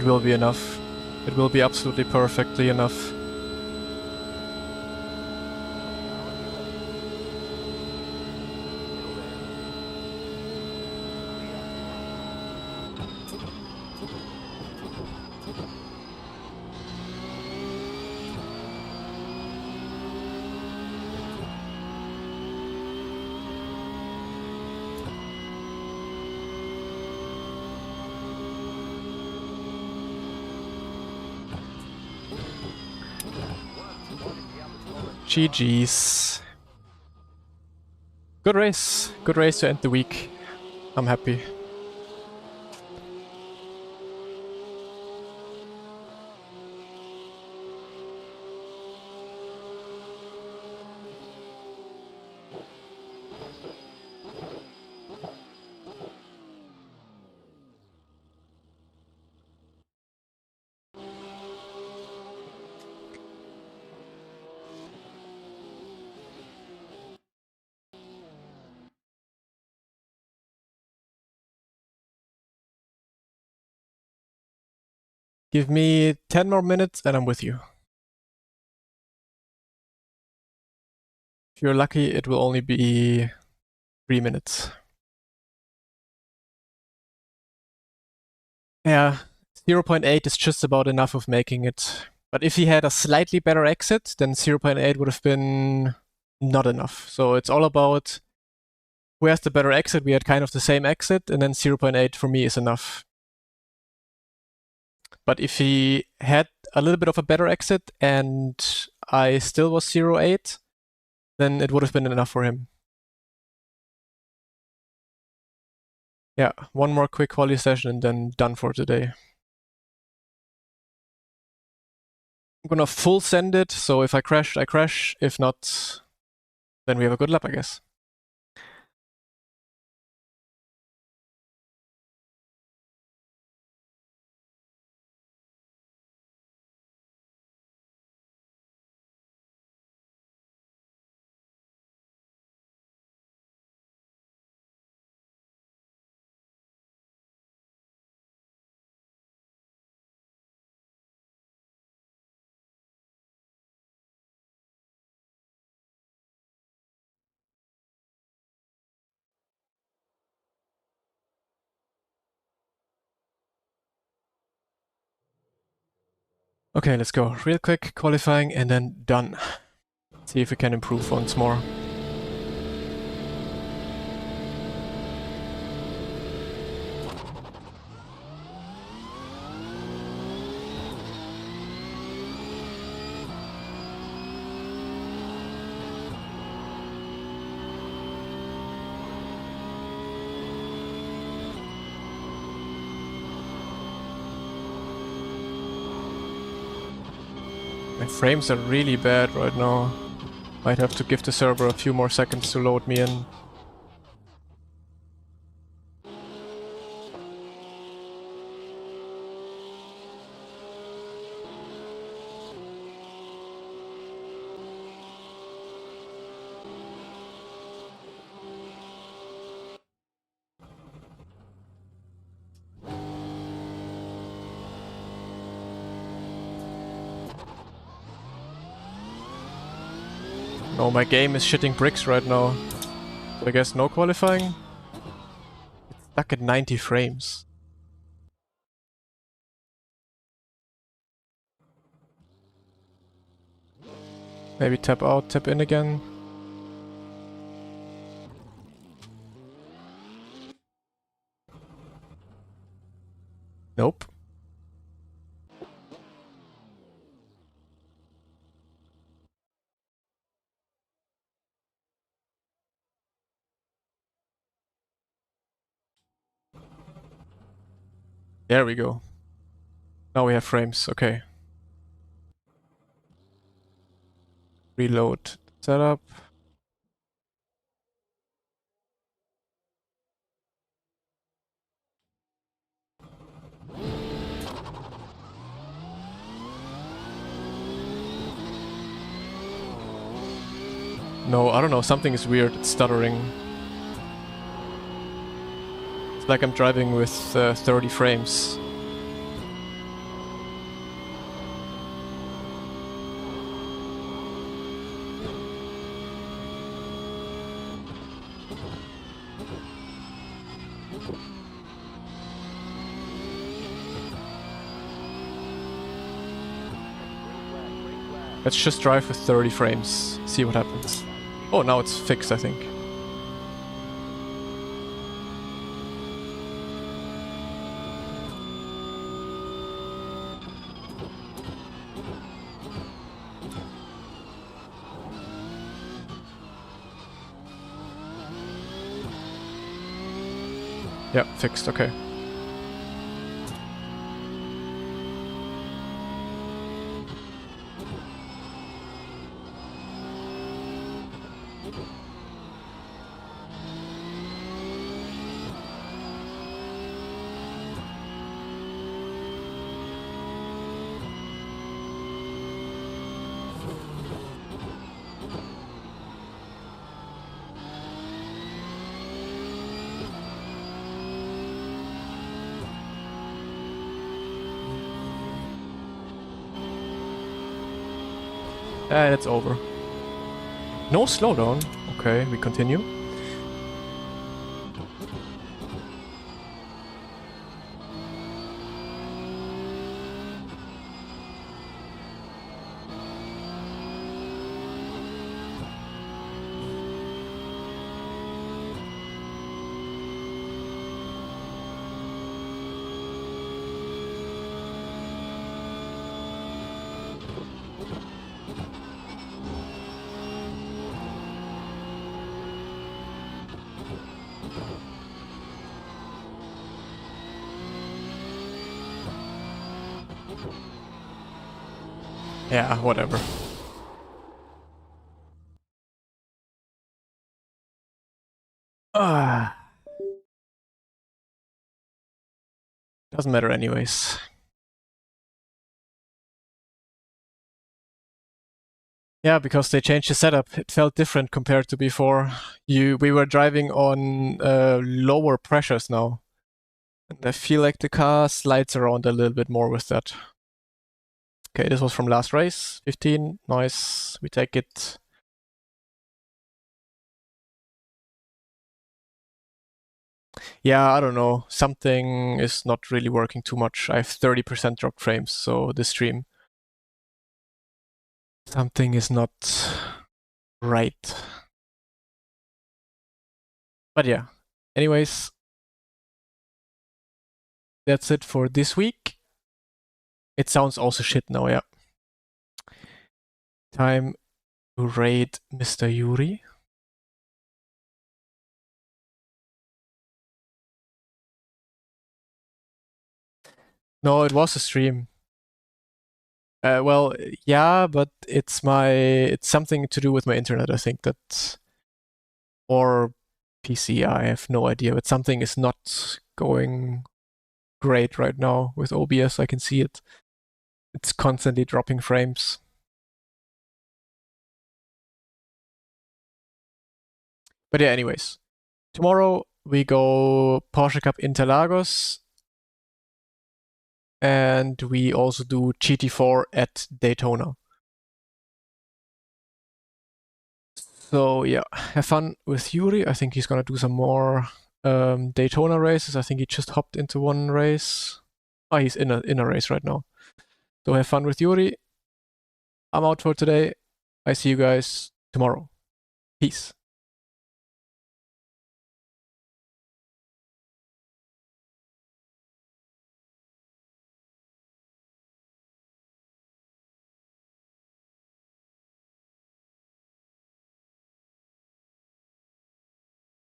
It will be enough. It will be absolutely perfectly enough. GG's. Good race. Good race to end the week. I'm happy. Give me 10 more minutes and I'm with you. If you're lucky, it will only be 3 minutes. Yeah, 0.8 is just about enough of making it. But if he had a slightly better exit, then 0.8 would have been not enough. So it's all about who has the better exit. We had kind of the same exit, and then 0.8 for me is enough. But if he had a little bit of a better exit and I still was 0.8, then it would have been enough for him. Yeah, one more quick quali session and then done for today. I'm gonna full send it, so if I crash, I crash. If not, then we have a good lap, I guess. Okay, let's go. Real quick, qualifying, and then done. See if we can improve once more. My frames are really bad right now. Might have to give the server a few more seconds to load me in. No, my game is shitting bricks right now. So I guess no qualifying? It's stuck at 90 frames. Maybe tap out, tap in again. Nope. There we go. Now we have frames, okay. Reload setup. No, I don't know, something is weird, it's stuttering. It's like I'm driving with 30 frames. Let's just drive with 30 frames, see what happens. Oh, now it's fixed, I think. Yeah, fixed, okay. And it's over. No slowdown. Okay, we continue. Yeah, whatever. Doesn't matter anyways. Yeah, because they changed the setup. It felt different compared to before. We were driving on lower pressures now. And I feel like the car slides around a little bit more with that. Okay, this was from last race. 15, nice. We take it. Yeah, I don't know. Something is not really working too much. I have 30% dropped frames, so this stream. Something is not right. But yeah, anyways, that's it for this week. It sounds also shit now, yeah. Time to raid Mr. Yuri. No, it was a stream. Well, yeah, but it's something to do with my internet, I think, that, or PC, I have no idea, but something is not going great right now with OBS. I can see it. It's constantly dropping frames. But yeah, anyways, tomorrow we go Porsche Cup Interlagos, and we also do GT4 at Daytona. So yeah, have fun with Yuri. I think he's gonna do some more Daytona races. I think he just hopped into one race. Oh, he's in a race right now. So have fun with Yuri. I'm out for today. I see you guys tomorrow. Peace.